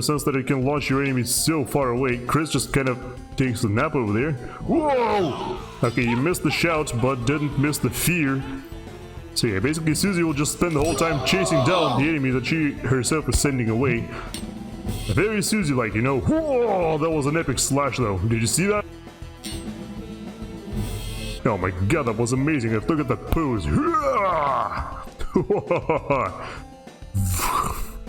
sense that it can launch your enemies so far away. Kris just kind of takes a nap over there. Whoa! Okay, you missed the shout, but didn't miss the fear. So yeah, basically Susie will just spend the whole time chasing down the enemy that she herself is sending away. Very Susie-like, you know. Whoa! That was an epic slash though. Did you see that? Oh my god, that was amazing. Look at that pose.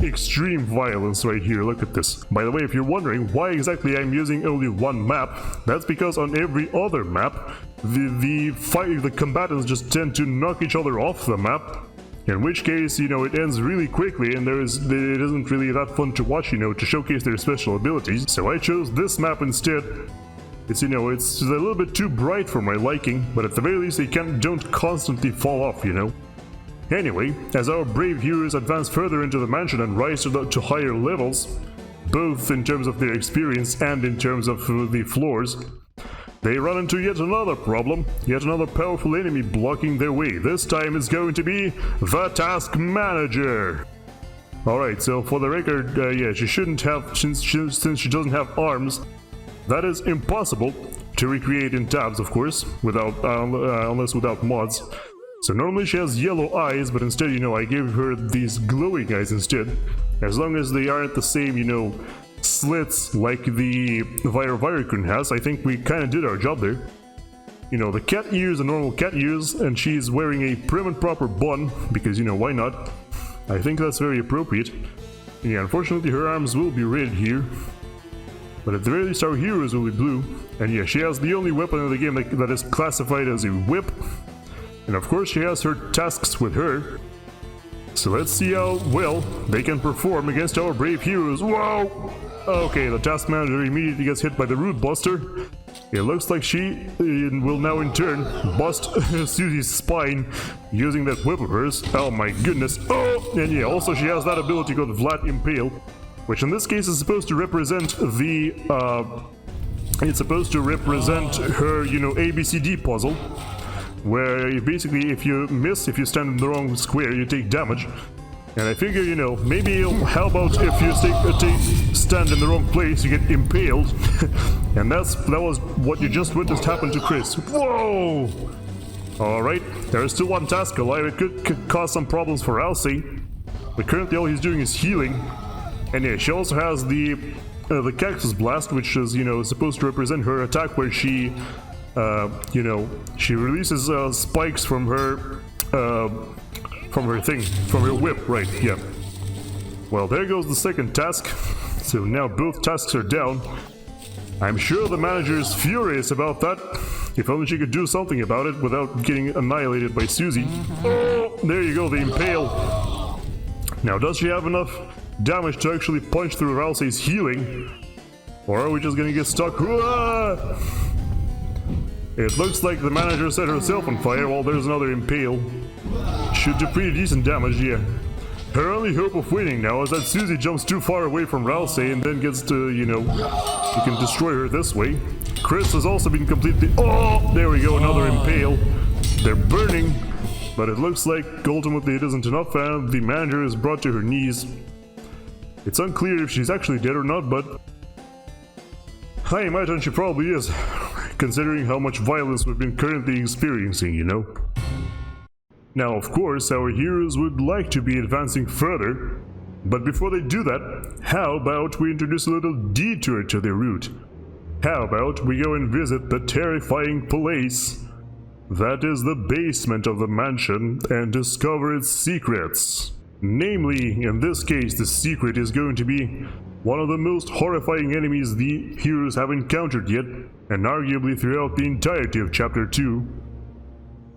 extreme violence right here. Look at this. By the way, if you're wondering why exactly I'm using only one map, that's because on every other map, the combatants just tend to knock each other off the map. In which case, you know, it ends really quickly and it isn't really that fun to watch, you know, to showcase their special abilities. So I chose this map instead. It's, you know, it's a little bit too bright for my liking, but at the very least they don't constantly fall off, you know. Anyway, as our brave heroes advance further into the mansion and rise to higher levels, both in terms of their experience and in terms of the floors, they run into yet another problem, yet another powerful enemy blocking their way. This time it's going to be the Tasque Manager. Alright, so for the record, yeah, she shouldn't have, since she doesn't have arms, that is impossible to recreate in tabs, of course, without unless without mods. So normally she has yellow eyes, but instead, you know, I gave her these glowing eyes instead. As long as they aren't the same, you know, slits like the Virovirokun has, I think we kind of did our job there. You know, the cat ears are normal cat ears, and she's wearing a prim and proper bun, because, you know, why not? I think that's very appropriate. Yeah, unfortunately her arms will be red here. But at the very least our heroes will be blue. And yeah, she has the only weapon in the game that is classified as a whip. And of course she has her tasks with her. So let's see how well they can perform against our brave heroes. Whoa! Okay, the Tasque Manager immediately gets hit by the Root Buster. It looks like she will now in turn bust Susie's spine using that whip of hers. Oh my goodness. Oh! And yeah, also she has that ability called Vlad Impale, which in this case is supposed to represent the it's supposed to represent her, you know, ABCD puzzle, where basically if you miss, if you stand in the wrong square, you take damage. And I figure, you know, maybe how about if you stand in the wrong place, you get impaled. And that was what you just witnessed happen to Kris. Whoa! Alright, there is still one task alive. It could cause some problems for Ralsei, but currently all he's doing is healing. And yeah, she also has the Cactus Blast, which is, you know, supposed to represent her attack where she, you know, she releases spikes from her thing, from her whip, right, yeah. Well, there goes the second task. So now both tasks are down. I'm sure the manager is furious about that. If only she could do something about it without getting annihilated by Susie. Oh, there you go, the impale. Now, does she have enough damage to actually punch through Ralsei's healing? Or are we just gonna get stuck? Hooah! It looks like the manager set herself on fire while there's another impale. Should do pretty decent damage, yeah. Her only hope of winning now is that Susie jumps too far away from Ralsei and then gets to, you know, you can destroy her this way. Kris has also been completely... Oh! There we go, another impale. They're burning, but it looks like ultimately it isn't enough and the manager is brought to her knees. It's unclear if she's actually dead or not, but I imagine she probably is, considering how much violence we've been currently experiencing, you know. Now, of course, our heroes would like to be advancing further, but before they do that, how about we introduce a little detour to their route? How about we go and visit the terrifying place that is the basement of the mansion and discover its secrets? Namely, in this case, the secret is going to be one of the most horrifying enemies the heroes have encountered yet, and arguably throughout the entirety of Chapter 2.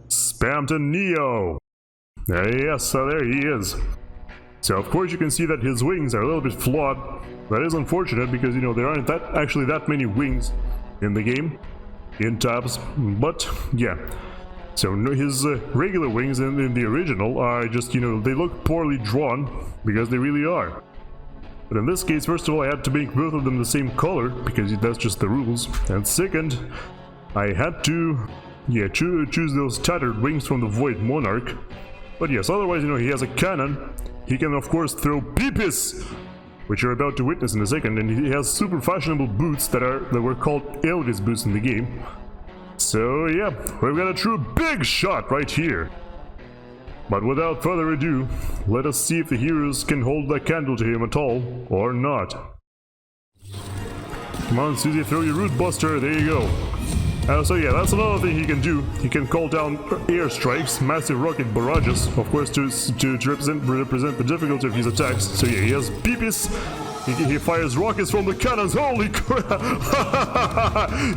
Spamton NEO! Yes, so there he is. So of course you can see that his wings are a little bit flawed. That is unfortunate because, you know, there aren't actually that many wings in the game, in tabs, but yeah. So his regular wings in the original are just, you know, they look poorly drawn, because they really are. But in this case, first of all, I had to make both of them the same color, because that's just the rules. And second, I had to, yeah, choose those tattered wings from the Void Monarch. But yes, otherwise, you know, he has a cannon. He can, of course, throw peepis, which you're about to witness in a second, and he has super fashionable boots that were called Elvis boots in the game. So yeah, we've got a true big shot right here. But without further ado, let us see if the heroes can hold a candle to him at all, or not. Come on, Susie, throw your Root Buster, there you go. So yeah, that's another thing he can do. He can call down airstrikes, massive rocket barrages, of course to represent the difficulty of his attacks. So yeah, he has peepees. He fires rockets from the cannons. Holy crap!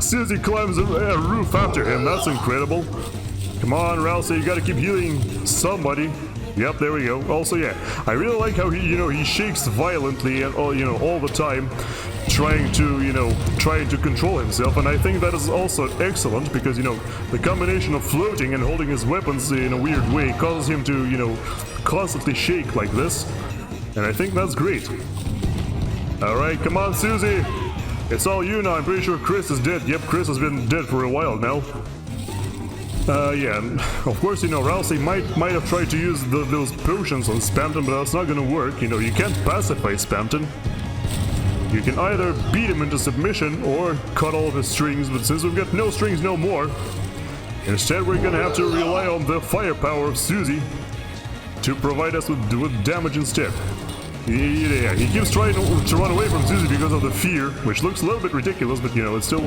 Susie climbs a roof after him. That's incredible. Come on, Ralsei, you gotta keep healing somebody. Yep, there we go. Also, yeah, I really like how he shakes violently and all the time, trying to control himself, and I think that is also excellent because the combination of floating and holding his weapons in a weird way causes him to constantly shake like this, and I think that's great. All right, come on, Susie, it's all you now. I'm pretty sure Kris is dead. Yep, Kris has been dead for a while now. Yeah, and of course, Ralsei might have tried to use those potions on Spamton, but that's not gonna work. You can't pacify Spamton. You can either beat him into submission or cut all of his strings, but since we've got no strings no more, instead we're gonna have to rely on the firepower of Susie to provide us with damage instead. Yeah, he keeps trying to run away from Susie because of the fear, which looks a little bit ridiculous, but it's still,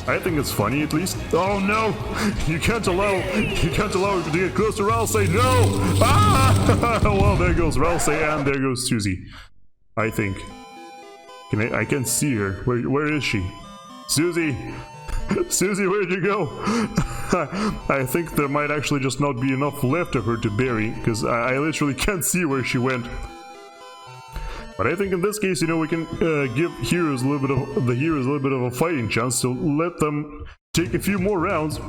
I think it's funny at least. Oh no! You can't allow him to get close to Ralsei. No! Ah! Well, there goes Ralsei and there goes Susie. I think. I can't see her. Where is she? Susie! Susie, where'd you go? I think there might actually just not be enough left of her to bury, because I literally can't see where she went. But I think in this case, we can give the heroes a little bit of a fighting chance, so let them take a few more rounds,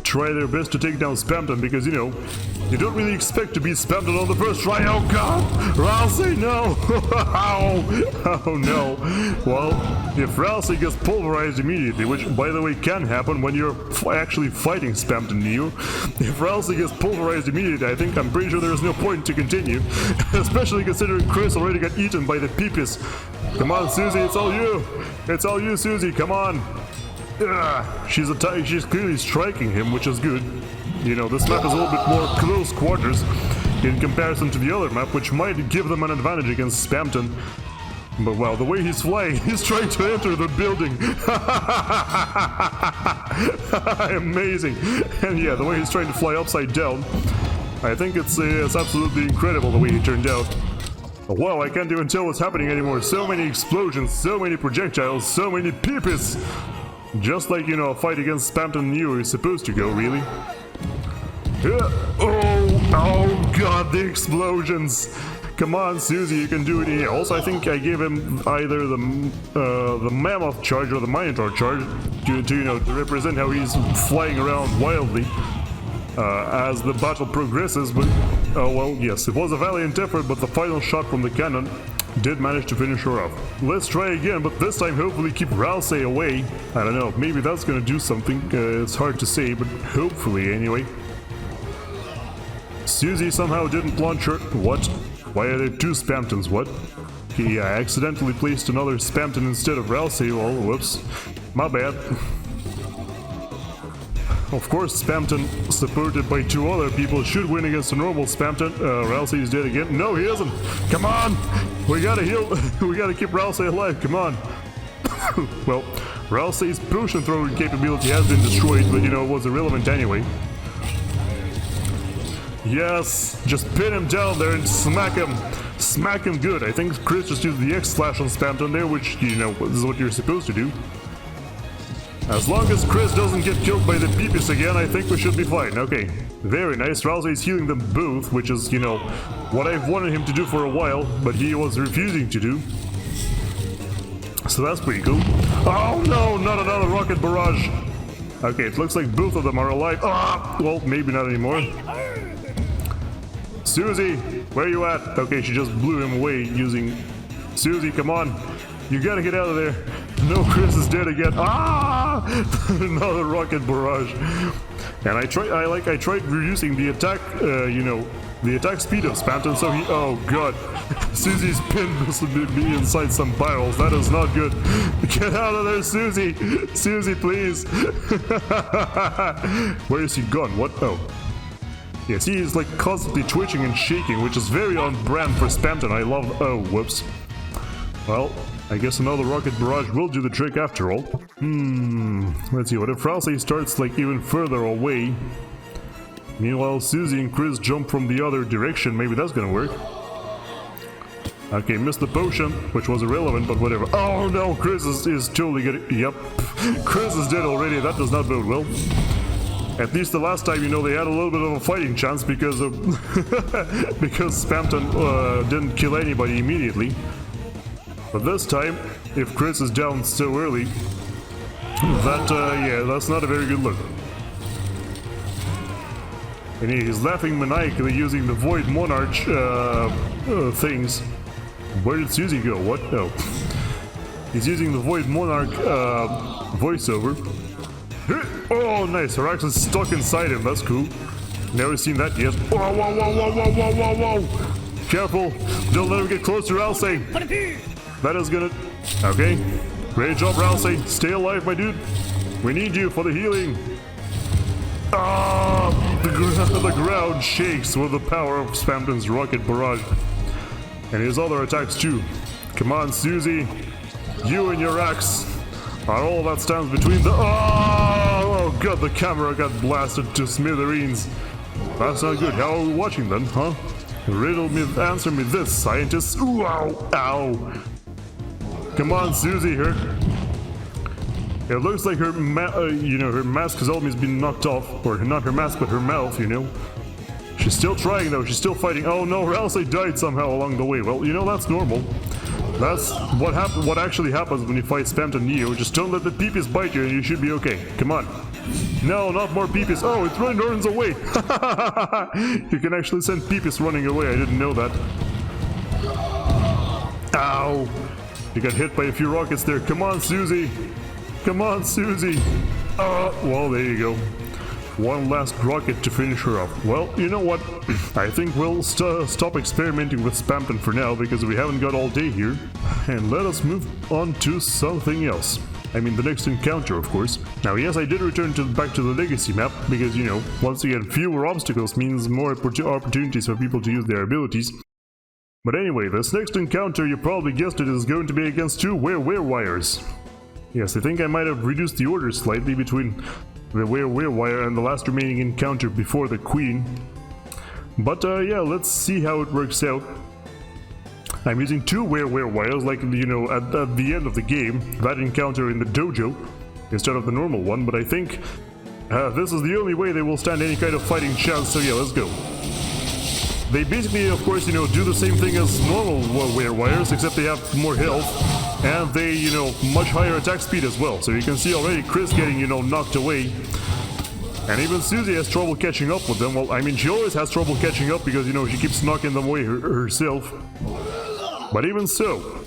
try their best to take down Spamton, because you don't really expect to beat Spamton on the first try. Oh god! Ralsei, no! Oh no! Well, if Ralsei gets pulverized immediately, which by the way can happen when you're actually fighting Spamton NEO, if Ralsei gets pulverized immediately, I'm pretty sure there's no point to continue, especially considering Kris already got eaten by the peepees. Come on, Susie, it's all you! It's all you, Susie, come on! She's clearly striking him, which is good. This map is a little bit more close quarters in comparison to the other map, which might give them an advantage against Spamton. But wow, the way he's flying, he's trying to enter the building. Amazing. And yeah, the way he's trying to fly upside down, I think it's absolutely incredible the way he turned out. Wow, I can't even tell what's happening anymore. So many explosions, so many projectiles, so many peepees. Just like, a fight against Spamton NEO is supposed to go, really. Oh god, the explosions! Come on, Susie, you can do it. Yeah, also, I think I gave him either the Mammoth charge or the Minotaur charge to represent how he's flying around wildly as the battle progresses. But, oh well, yes, it was a valiant effort, but the final shot from the cannon did manage to finish her off. Let's try again, but this time hopefully keep Ralsei away. I don't know, maybe that's gonna do something. It's hard to say, but hopefully anyway. Susie somehow didn't launch her. What? Why are there two Spamtons? What? Okay, I accidentally placed another Spamton instead of Ralsei. Well, whoops. My bad. Of course, Spamton, supported by two other people, should win against a normal Spamton. Ralsei is dead again. No, he isn't. Come on! We gotta heal. We gotta keep Ralsei alive. Come on. Well, Ralsei's potion throwing capability has been destroyed, but it was irrelevant anyway. Yes! Just pin him down there and smack him! Smack him good! I think Kris just used the X-Slash on Spamton there, which, this is what you're supposed to do. As long as Kris doesn't get killed by the peepees again, I think we should be fine. Okay, very nice. Ralsei's healing them both, which is, what I've wanted him to do for a while, but he was refusing to do. So that's pretty cool. Oh no, not another rocket barrage! Okay, it looks like both of them are alive. Ah! Well, maybe not anymore. Susie, where you at? Okay, she just blew him away using... Susie, come on. You gotta get out of there. No, Kris is dead again. Ah! Another rocket barrage. And I tried reducing the attack, the attack speed of Spamton, so he... Oh god. Susie's pinned this would be inside some barrels. That is not good. Get out of there, Susie! Susie, please! Where is he gone? What? Oh. Yes, he is like constantly twitching and shaking, which is very on brand for Spamton. I love... Oh, whoops. Well, I guess another rocket barrage will do the trick after all. Let's see, what if Ralsei starts like even further away? Meanwhile, Susie and Kris jump from the other direction, maybe that's gonna work. Okay, missed the potion, which was irrelevant, but whatever. Oh no, Kris is totally getting... Yep, Kris is dead already, that does not bode well. At least the last time, you know, they had a little bit of a fighting chance because of... because Spamton didn't kill anybody immediately. But this time, if Kris is down so early, that, yeah, that's not a very good look. And he's laughing maniacally using the Void Monarch things. Where did Susie go? What? No. He's using the Void Monarch voiceover. Oh, nice. Her actually stuck inside him. That's cool. Never seen that yet. Whoa, whoa, whoa, whoa, whoa, whoa, whoa, whoa. Careful. Don't let him get close to Ralsei. That is gonna... Okay. Great job, Ralsei. Stay alive, my dude. We need you for the healing. Ah, the ground shakes with the power of Spamton's rocket barrage. And his other attacks too. Come on, Susie. You and your axe are all that stands between the... Oh god, the camera got blasted to smithereens. That's not good. How are we watching then, huh? Riddle me, answer me this, scientists. Ooh, ow, ow. Come on, Susie, her... It looks like her, you know, her mask has almost been knocked off. Or not her mask, but her mouth, you know. She's still trying, though. She's still fighting. Oh no, Ralsei died somehow along the way. Well, you know, that's normal. That's what actually happens when you fight Spamton NEO. Just don't let the peepees bite you and you should be okay. Come on. No, not more peepees. Oh, it runs away. You can actually send peepees running away. I didn't know that. Ow. You got hit by a few rockets there. Come on, Susie. Come on, Susie! Well, there you go. One last rocket to finish her off. Well, you know what? I think we'll stop experimenting with Spamton for now, because we haven't got all day here. And let us move on to something else. I mean, the next encounter, of course. Now, yes, I did return back to the Legacy map, because, you know, once again, fewer obstacles means more opportunities for people to use their abilities. But anyway, this next encounter, you probably guessed it, is going to be against two Werewires. Yes, I think I might have reduced the order slightly between the Werewerewire and the last remaining encounter before the Queen. But yeah, let's see how it works out. I'm using two Werewerewires, like, you know, at the end of the game, that encounter in the dojo, instead of the normal one, but I think this is the only way they will stand any kind of fighting chance, so yeah, let's go. They basically, of course, you know, do the same thing as normal Werewires, except they have more health. And they, you know, much higher attack speed as well. So you can see already Kris getting, you know, knocked away. And even Susie has trouble catching up with them. Well, I mean, she always has trouble catching up because, you know, she keeps knocking them away herself. But even so...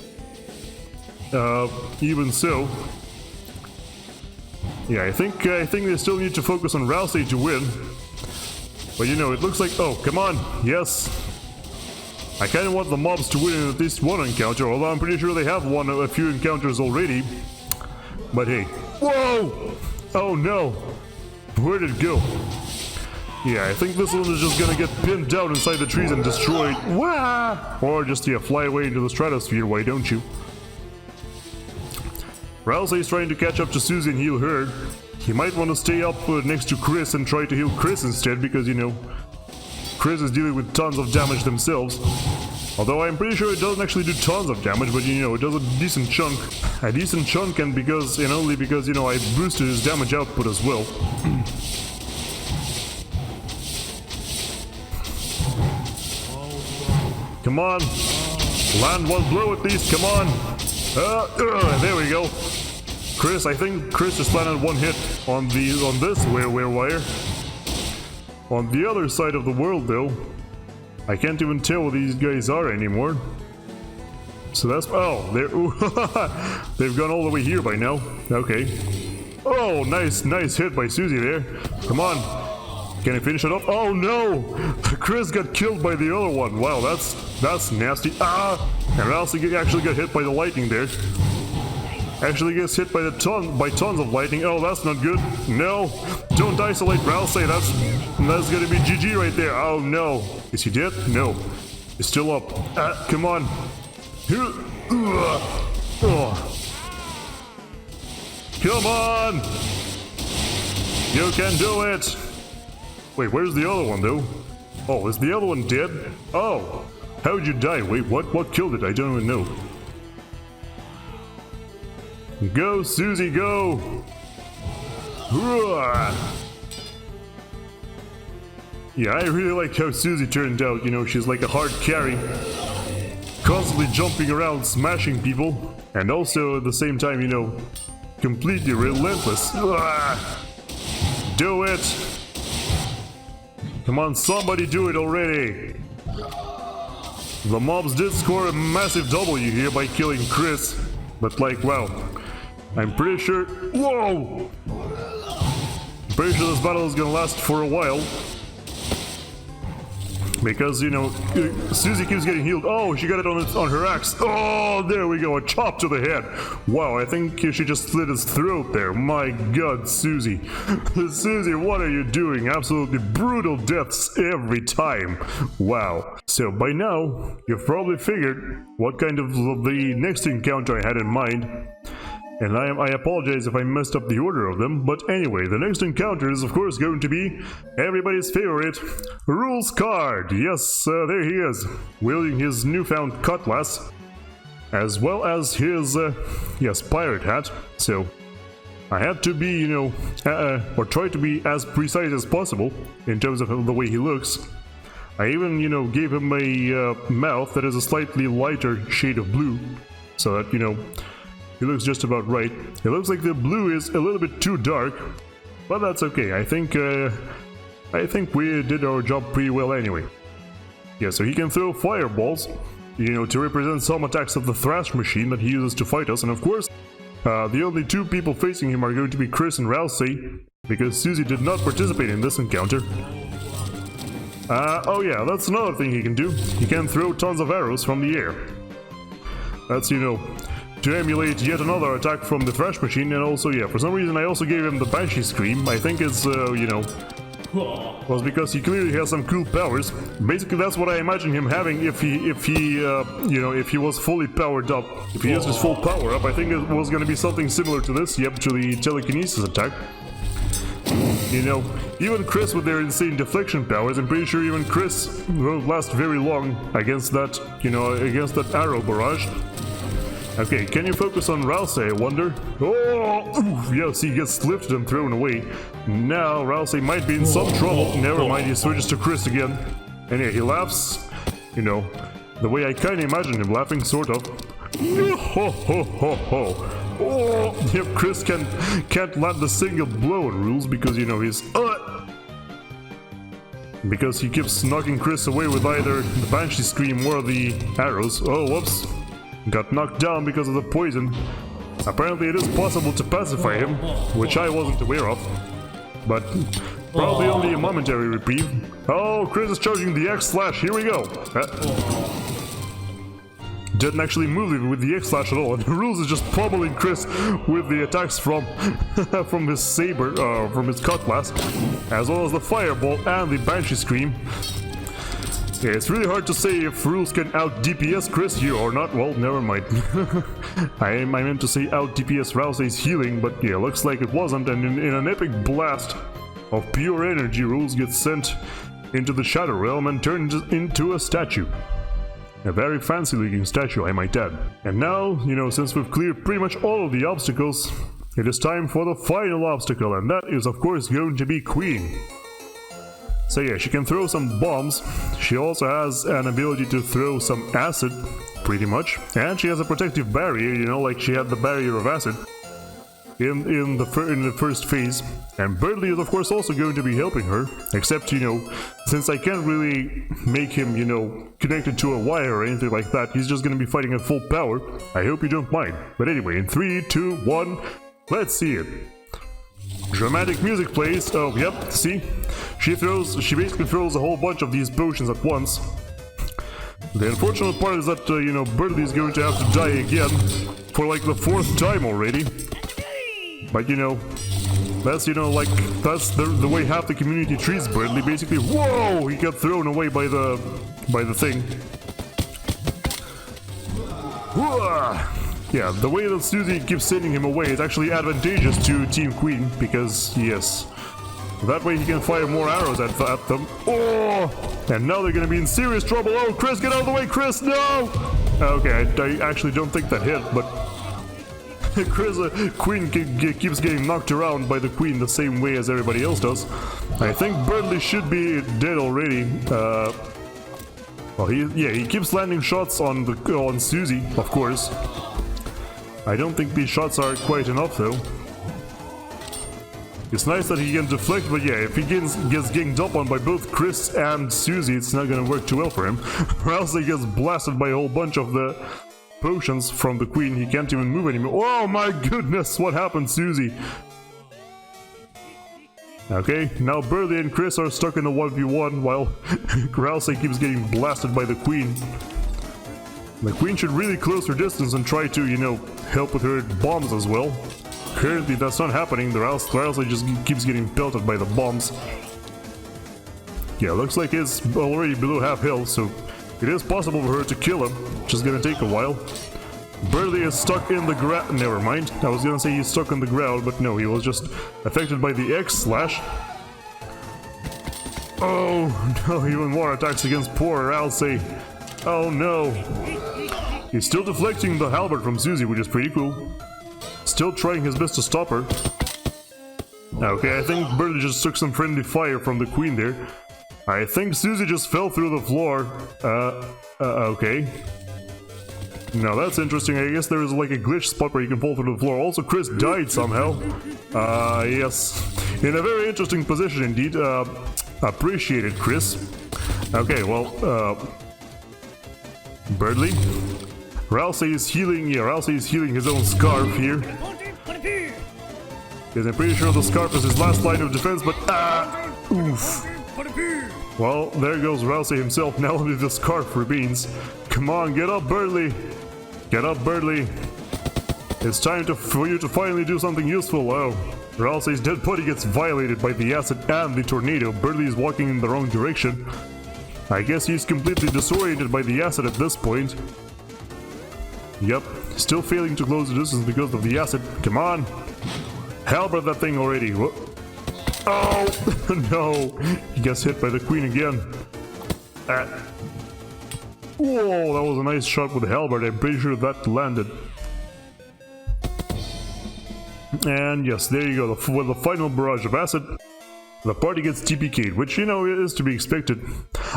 Yeah, I think they still need to focus on Ralsei to win. But, you know, it looks like... Oh, come on! Yes! I kind of want the mobs to win in at least one encounter, although I'm pretty sure they have won a few encounters already. But hey. Whoa! Oh no! Where did it go? Yeah, I think this one is just gonna get pinned down inside the trees and destroyed. Wah! Or just, yeah, fly away into the stratosphere, why don't you? Ralsei is trying to catch up to Susie and heal her. He might want to stay up next to Kris and try to heal Kris instead, because, you know, Kris is dealing with tons of damage themselves. Although I'm pretty sure it doesn't actually do tons of damage, but, you know, it does a decent chunk. A decent chunk, and only because, you know, I boosted his damage output as well. Come on! Land one blow at least, come on! There we go! Kris, I think Kris just landed one hit on this Werewire. On the other side of the world, though, I can't even tell what these guys are anymore. So that's... Oh, they've gone all the way here by now. Okay. Oh, nice hit by Susie there. Come on. Can I finish it off? Oh no! Kris got killed by the other one. Wow, that's nasty. Ah! And Ralsei actually got hit by the lightning there. Actually gets hit by tons of lightning. Oh, that's not good. No! Don't isolate Ralsei. That's gonna be GG right there. Oh no. Is he dead? No. He's still up. Come on. Come on! You can do it! Wait, where's the other one though? Oh, is the other one dead? Oh! How'd you die? Wait, what killed it? I don't even know. Go, Susie, go! Yeah, I really like how Susie turned out, you know, she's like a hard carry. Constantly jumping around, smashing people, and also at the same time, you know, completely relentless. Do it! Come on, somebody do it already! The mobs did score a massive W here by killing Kris, but like, wow. I'm pretty sure... Whoa! I'm pretty sure this battle is gonna last for a while. Because, you know, Susie keeps getting healed. Oh, she got it on her axe. Oh, there we go, a chop to the head. Wow, I think she just slit his throat there. My god, Susie. Susie, what are you doing? Absolutely brutal deaths every time. Wow. So by now, you've probably figured what kind of the next encounter I had in mind. And I apologize if I messed up the order of them, but anyway, the next encounter is of course going to be everybody's favorite, Rouxls Kaard. Yes, there he is, wielding his newfound cutlass, as well as his, yes, pirate hat. So, I had to be, you know, or try to be as precise as possible in terms of the way he looks. I even, you know, gave him a mouth that is a slightly lighter shade of blue, so that, you know, he looks just about right. It looks like the blue is a little bit too dark, but that's okay. I think we did our job pretty well anyway. Yeah, so he can throw fireballs, you know, to represent some attacks of the Thrash machine that he uses to fight us, and of course, the only two people facing him are going to be Kris and Ralsei, because Susie did not participate in this encounter. Oh yeah, that's another thing he can do. He can throw tons of arrows from the air. That's, you know, to emulate yet another attack from the Thrash machine, and also, yeah, for some reason I also gave him the Banshee Scream. I think it's, you know, was because he clearly has some cool powers. Basically, that's what I imagine him having if he, you know, if he was fully powered up. If he used his full power up, I think it was going to be something similar to this, yep, to the telekinesis attack. You know, even Kris with their insane deflection powers, I'm pretty sure even Kris won't last very long against that, you know, against that arrow barrage. Okay, can you focus on Ralsei, I wonder? Oh! Oof, yes, he gets lifted and thrown away. Now, Ralsei might be in some trouble. Never mind, he switches to Kris again. And yeah, he laughs, you know, the way I kinda imagine him laughing, sort of. Ho ho ho ho! Oh! Yep, Kris can't land a single blow on Rouxls because, you know, he's... because he keeps knocking Kris away with either the Banshee Scream or the arrows. Oh, whoops. Got knocked down because of the poison. Apparently it is possible to pacify him, which I wasn't aware of. But probably only a momentary reprieve. Oh, Kris is charging the X-Slash, here we go! Didn't actually move with the X-Slash at all, and Rouxls is just pummeling Kris with the attacks from from his saber, from his cutlass, as well as the Fireball and the Banshee Scream. Yeah, it's really hard to say if Rouxls can out-DPS Kris here or not. Well, never mind. I meant to say out-DPS Ralsei's healing, but yeah, looks like it wasn't, and in an epic blast of pure energy, Rouxls gets sent into the Shadow Realm and turned into a statue. A very fancy-looking statue, I might add. And now, you know, since we've cleared pretty much all of the obstacles, it is time for the final obstacle, and that is, of course, going to be Queen. So yeah, she can throw some bombs. She also has an ability to throw some acid, pretty much. And she has a protective barrier, you know, like she had the barrier of acid in the first phase. And Berdly is of course also going to be helping her, except, you know, since I can't really make him, you know, connected to a wire or anything like that, he's just going to be fighting at full power. I hope you don't mind. But anyway, in 3, 2, 1, let's see it. Dramatic music plays. Oh, yep, see? She basically throws a whole bunch of these potions at once. The unfortunate part is that, you know, Berdly is going to have to die again for like the 4th time already. But, you know, that's, you know, like, that's the way half the community treats Berdly. Basically, whoa! He got thrown away by the thing. Yeah, the way that Susie keeps sending him away is actually advantageous to Team Queen, because, yes, that way he can fire more arrows at them. Oh! And now they're gonna be in serious trouble. Oh, Kris, get out of the way, Kris, no! Okay, I actually don't think that hit, but Kris, Queen keeps getting knocked around by the Queen the same way as everybody else does. I think Berdly should be dead already. Well, he keeps landing shots on Susie, of course. I don't think these shots are quite enough, though. It's nice that he can deflect, but yeah, if he gets ganged up on by both Kris and Susie, it's not gonna work too well for him. Or else he gets blasted by a whole bunch of the potions from the Queen. He can't even move anymore. Oh my goodness, what happened, Susie? Okay, now Berdly and Kris are stuck in a 1v1 while Ralsei keeps getting blasted by the Queen. The Queen should really close her distance and try to, you know, help with her bombs as well. Currently that's not happening. The Ralsei just keeps getting pelted by the bombs. Yeah, looks like it's already below half health, so it is possible for her to kill him. Just gonna take a while. Berdly is stuck in the ground. Never mind. I was gonna say he's stuck on the ground, but no, he was just affected by the X slash. Oh no, even more attacks against poor Ralsei. Oh no. He's still deflecting the halberd from Susie, which is pretty cool. Still trying his best to stop her. Okay, I think Berdly just took some friendly fire from the Queen there. I think Susie just fell through the floor. Okay. Now that's interesting. I guess there is like a glitch spot where you can fall through the floor. Also, Kris died somehow. Yes. In a very interesting position indeed. Appreciated, Kris. Okay, well, Berdly. Ralsei is healing. Yeah, Ralsei is healing his own scarf here. Because I'm pretty sure the scarf is his last line of defense, but oof. Well, there goes Ralsei himself. Now only the scarf remains. Come on, get up, Berdly. Get up, Berdly. It's time for you to finally do something useful. Oh, Ralsei's dead body gets violated by the acid and the tornado. Berdly is walking in the wrong direction. I guess he's completely disoriented by the acid at this point. Yep, still failing to close the distance because of the acid. Come on! Halberd that thing already! Whoa. Oh! No! He gets hit by the Queen again. Whoa, that was a nice shot with the halberd. I'm pretty sure that landed. And yes, there you go. With the final barrage of acid, the party gets TPK'd, which, you know, is to be expected.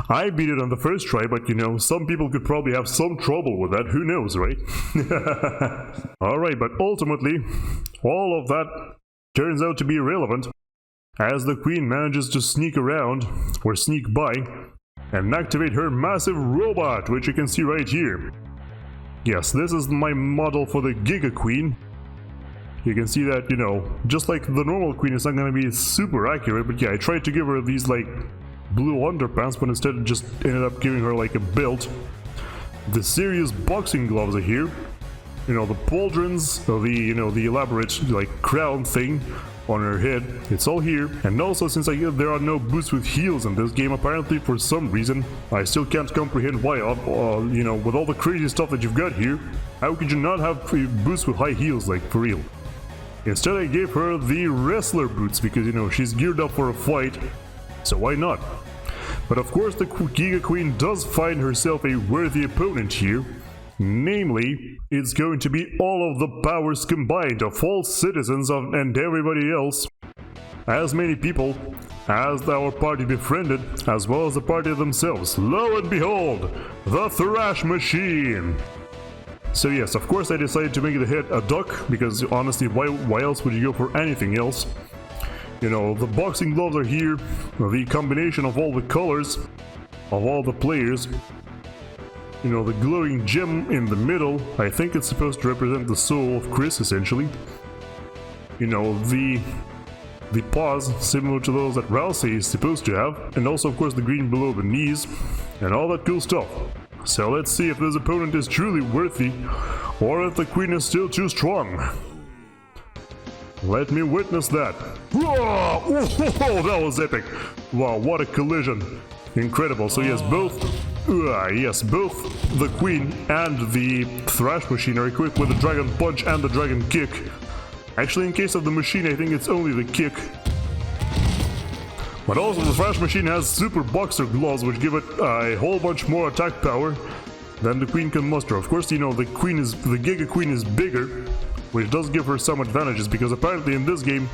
I beat it on the first try, but, you know, some people could probably have some trouble with that. Who knows, right? Alright, but ultimately, all of that turns out to be irrelevant, as the Queen manages to sneak around, or sneak by, and activate her massive robot, which you can see right here. Yes, this is my model for the Giga Queen. You can see that, you know, just like the normal Queen, it's not going to be super accurate, but yeah, I tried to give her these, like, blue underpants, but instead just ended up giving her, like, a belt. The serious boxing gloves are here. You know, the pauldrons, the elaborate, like, crown thing on her head, it's all here. And also, since there are no boots with heels in this game, apparently for some reason, I still can't comprehend why, you know, with all the crazy stuff that you've got here, how could you not have boots with high heels, like, for real? Instead, I gave her the wrestler boots because, you know, she's geared up for a fight, so why not? But of course, the Giga Queen does find herself a worthy opponent here. Namely, it's going to be all of the powers combined of all citizens and everybody else. As many people as our party befriended, as well as the party themselves. Lo and behold, the Thrash Machine! So yes, of course I decided to make the head a duck, because honestly, why else would you go for anything else? You know, the boxing gloves are here, the combination of all the colors of all the players. You know, the glowing gem in the middle, I think it's supposed to represent the soul of Kris, essentially. You know, the paws, similar to those that Ralsei is supposed to have, and also of course the green below the knees, and all that cool stuff. So let's see if this opponent is truly worthy, or if the Queen is still too strong. Let me witness that. Whoa! That was epic! Wow, what a collision! Incredible. So yes, both Yes, both the Queen and the Thrash Machine are equipped with the Dragon Punch and the Dragon Kick. Actually, in case of the machine, I think it's only the kick. But also the Thrash Machine has Super Boxer Gloves, which give it a whole bunch more attack power than the Queen can muster. Of course, you know, the Giga Queen is bigger, which does give her some advantages, because apparently in this game,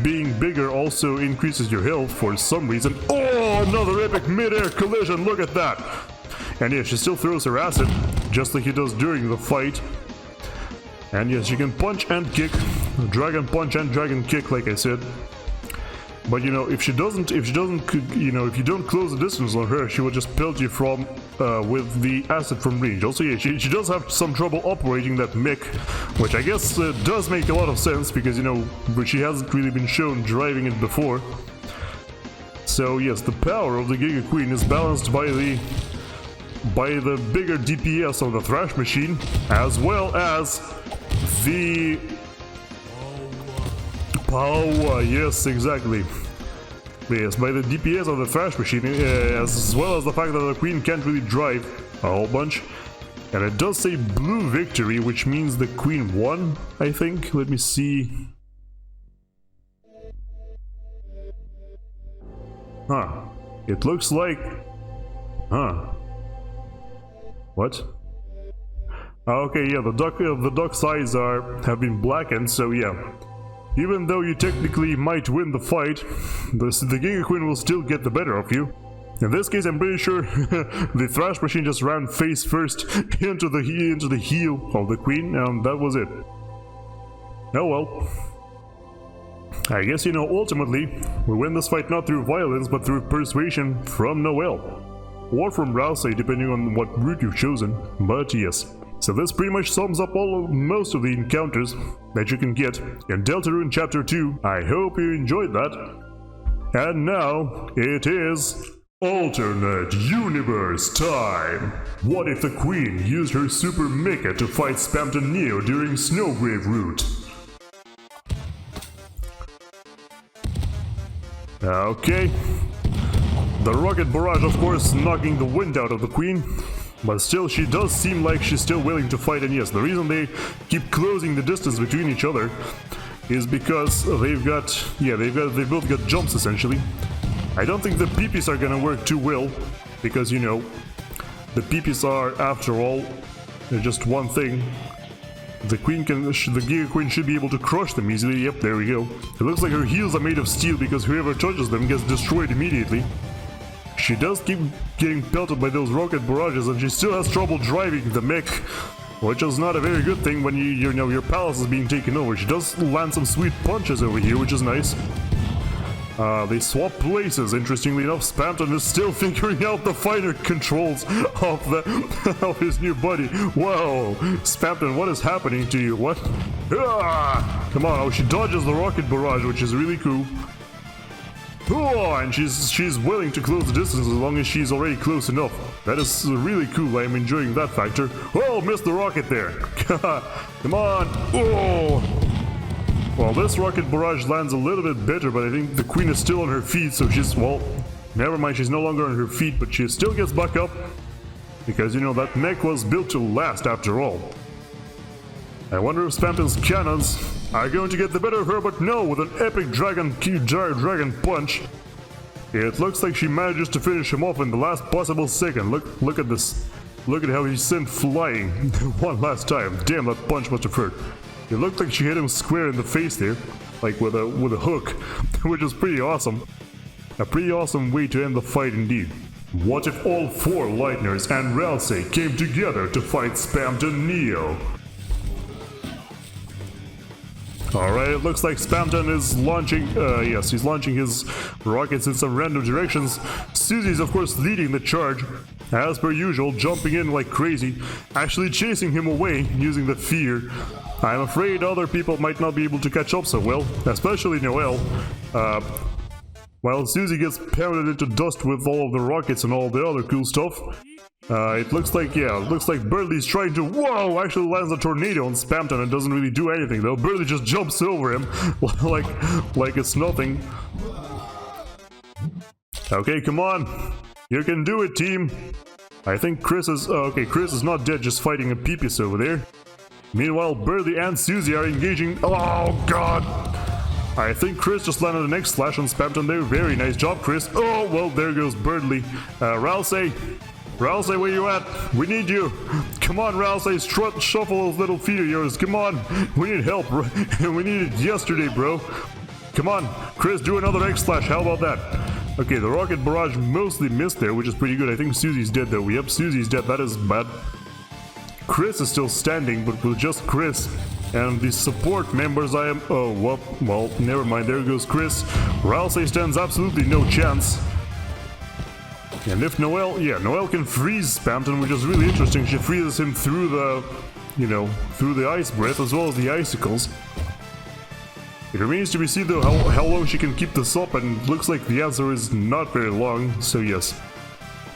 being bigger also increases your health for some reason. Oh, another epic mid-air collision, look at that! And yeah, she still throws her acid, just like he does during the fight. And yes, she can punch and kick, Dragon Punch and Dragon Kick, like I said. But you know, if you don't close the distance on her, she will just pelt you from with the acid from range. Also, yeah, she does have some trouble operating that mech, which I guess does make a lot of sense, because you know, she hasn't really been shown driving it before. So yes, the power of the Giga Queen is balanced by the bigger DPS of the Thrash Machine, as well as the power. Yes, exactly. Yes, by the DPS of the Thrash Machine, as well as the fact that the Queen can't really drive a whole bunch. And it does say blue victory, which means the Queen won, I think. Let me see. Huh. It looks like... Huh. What? Okay, yeah, the duck's eyes have been blackened, so yeah. Even though you technically might win the fight, the Giga Queen will still get the better of you. In this case, I'm pretty sure the Thrash Machine just ran face first into the heel of the Queen, and that was it. Oh well. I guess, you know, ultimately, we win this fight not through violence, but through persuasion from Noelle. Or from Ralsei, depending on what route you've chosen, but yes. So this pretty much sums up most of the encounters that you can get in Deltarune Chapter 2. I hope you enjoyed that. And now, it is alternate universe time. What if the Queen used her super mecha to fight Spamton NEO during Snowgrave route? Okay. The rocket barrage, of course, knocking the wind out of the Queen. But still, she does seem like she's still willing to fight, and yes, the reason they keep closing the distance between each other is because they both got jumps, essentially. I don't think the peepees are gonna work too well, because, you know, the peepees are, after all, they're just one thing. The Giga Queen should be able to crush them easily. Yep, there we go. It looks like her heels are made of steel, because whoever touches them gets destroyed immediately. She does keep getting pelted by those rocket barrages, and she still has trouble driving the mech, which is not a very good thing when you know your palace is being taken over. She does land some sweet punches over here, which is nice. They swap places, interestingly enough. Spamton is still figuring out the finer controls of his new buddy. Whoa, Spamton, what is happening to you? What? Ah! Come on, oh, she dodges the rocket barrage, which is really cool. Oh, and she's willing to close the distance as long as she's already close enough. That is really cool. I'm enjoying that factor. Oh, missed the rocket there. Come on. Oh. Well, this rocket barrage lands a little bit better, but I think the Queen is still on her feet, so she's, well, never mind, she's no longer on her feet, but she still gets back up. Because, you know, that mech was built to last after all. I wonder if Spamton's cannons are going to get the better of her, but no, with an epic dragon punch. It looks like she manages to finish him off in the last possible second. Look at this. Look at how he's sent flying one last time. Damn, that punch must have hurt. It looked like she hit him square in the face there, like with a hook, which is pretty awesome. A pretty awesome way to end the fight indeed. What if all 4 Lightners and Ralsei came together to fight Spamton NEO? Alright, it looks like Spamton is launching, yes, he's launching his rockets in some random directions. Susie's, of course, leading the charge, as per usual, jumping in like crazy, actually chasing him away using the fear. I'm afraid other people might not be able to catch up so well, especially Noelle. While Susie gets pounded into dust with all of the rockets and all the other cool stuff. It looks like Berdly's trying to, whoa, actually lands a tornado on Spamton and doesn't really do anything though. Berdly just jumps over him like it's nothing. Okay, come on. You can do it, team. I think Kris is... okay, Kris is not dead, just fighting a Peepus over there. Meanwhile, Berdly and Susie are engaging... oh, God! I think Kris just landed the next slash on Spamton there. Very nice job, Kris. Oh, well, there goes Berdly. Ralsei. Ralsei, where you at? We need you. Come on, Ralsei, shuffle those little feet of yours. Come on. We need help. We need it yesterday, bro. Come on. Kris, do another X slash. How about that? Okay, the rocket barrage mostly missed there, which is pretty good. I think Susie's dead, though. Yep, Susie's dead. That is bad. Kris is still standing, but with just Kris. And the support members I am... oh, well, never mind. There goes Kris. Ralsei stands absolutely no chance. And if Noelle... yeah, Noelle can freeze Spamton, which is really interesting. She freezes him through the... you know, through the ice breath as well as the icicles. It remains to be seen, though, how long she can keep this up, and looks like the answer is not very long, so yes.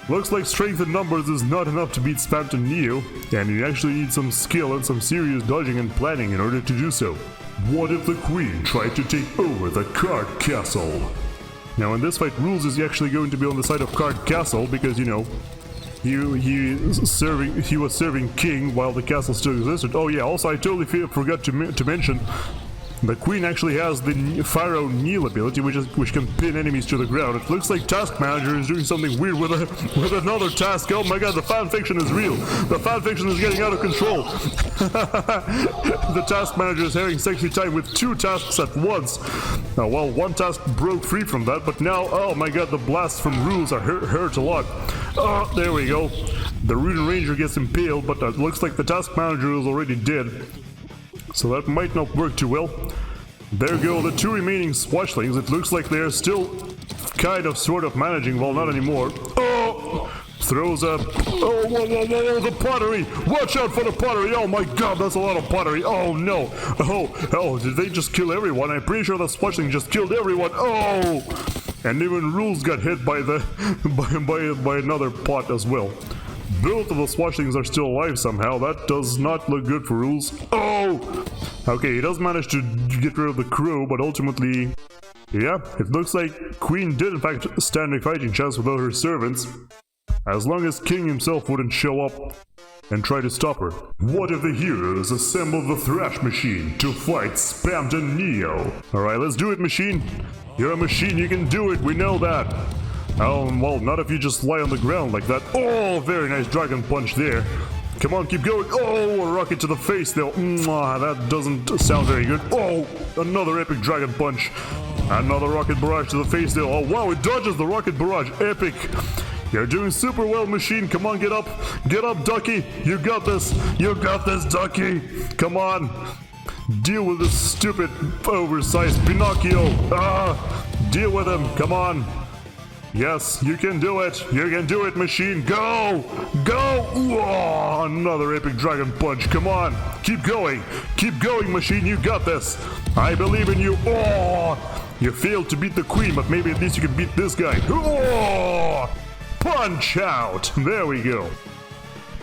Looks like strength in numbers is not enough to beat Spamton NEO, and you actually need some skill and some serious dodging and planning in order to do so. What if the Queen tried to take over the Kaard Castle? Now in this fight, Rouxls is actually going to be on the side of Kaard Castle, because, you know, he was serving King while the castle still existed. Oh yeah, also I totally forgot to mention, the Queen actually has the Pharaoh Kneel ability, which can pin enemies to the ground. It looks like Tasque Manager is doing something weird with another task. Oh my god, the fanfiction is real. The fanfiction is getting out of control. The Tasque Manager is having sexy time with 2 tasks at once. Now, well, one task broke free from that, but now, oh my god, the blasts from Rouxls hurt a lot. Oh, there we go. The Rudinn Ranger gets impaled, but it looks like the Tasque Manager is already dead. So that might not work too well. There go the 2 remaining Swatchlings. It looks like they're still kind of sort of managing, well, not anymore. Oh! Throws a... oh, whoa, the pottery! Watch out for the pottery! Oh my god, that's a lot of pottery! Oh no! Oh, did they just kill everyone? I'm pretty sure the Swatchling just killed everyone! Oh! And even Rouxls got hit by the... by another pot as well. Both of the Swatchlings are still alive somehow. That does not look good for Rouxls. Oh! Okay, he does manage to get rid of the crow, but ultimately... yeah, it looks like Queen did in fact stand a fighting chance without her servants. As long as King himself wouldn't show up and try to stop her. What if the heroes assemble the Thrash machine to fight Spamton NEO? Alright, let's do it, machine. You're a machine, you can do it, we know that. Oh, well, not if you just lie on the ground like that. Oh, very nice dragon punch there. Come on, keep going. Oh, a rocket to the face, though. Mwah, that doesn't sound very good. Oh, another epic dragon punch. Another rocket barrage to the face, though. Oh, wow, it dodges the rocket barrage. Epic. You're doing super well, machine. Come on, get up. Get up, Ducky. You got this. You got this, Ducky. Come on. Deal with this stupid, oversized Pinocchio. Deal with him. Come on. Yes, you can do it! You can do it, machine! Go! Go! Ooh, another epic dragon punch, come on! Keep going! Keep going, machine, you got this! I believe in you! Oh! You failed to beat the Queen, but maybe at least you can beat this guy! Oh! Punch out! There we go!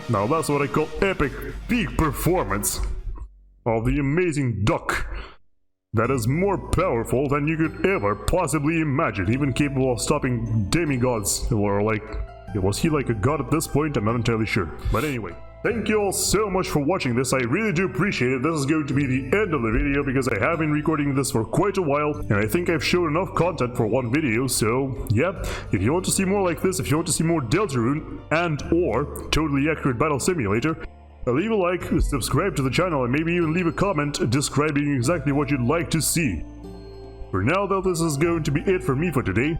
Now that's what I call epic peak performance of the amazing duck. That is more powerful than you could ever possibly imagine, even capable of stopping demigods, or like... was he like a god at this point? I'm not entirely sure. But anyway, thank you all so much for watching this, I really do appreciate it. This is going to be the end of the video because I have been recording this for quite a while, and I think I've shown enough content for one video, so yeah. If you want to see more like this, if you want to see more Deltarune and or Totally Accurate Battle Simulator, leave a like, subscribe to the channel, and maybe even leave a comment describing exactly what you'd like to see. For now though, this is going to be it for me for today.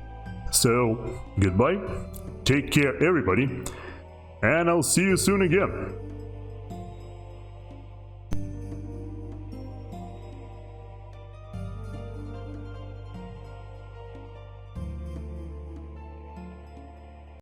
So, goodbye, take care everybody, and I'll see you soon again.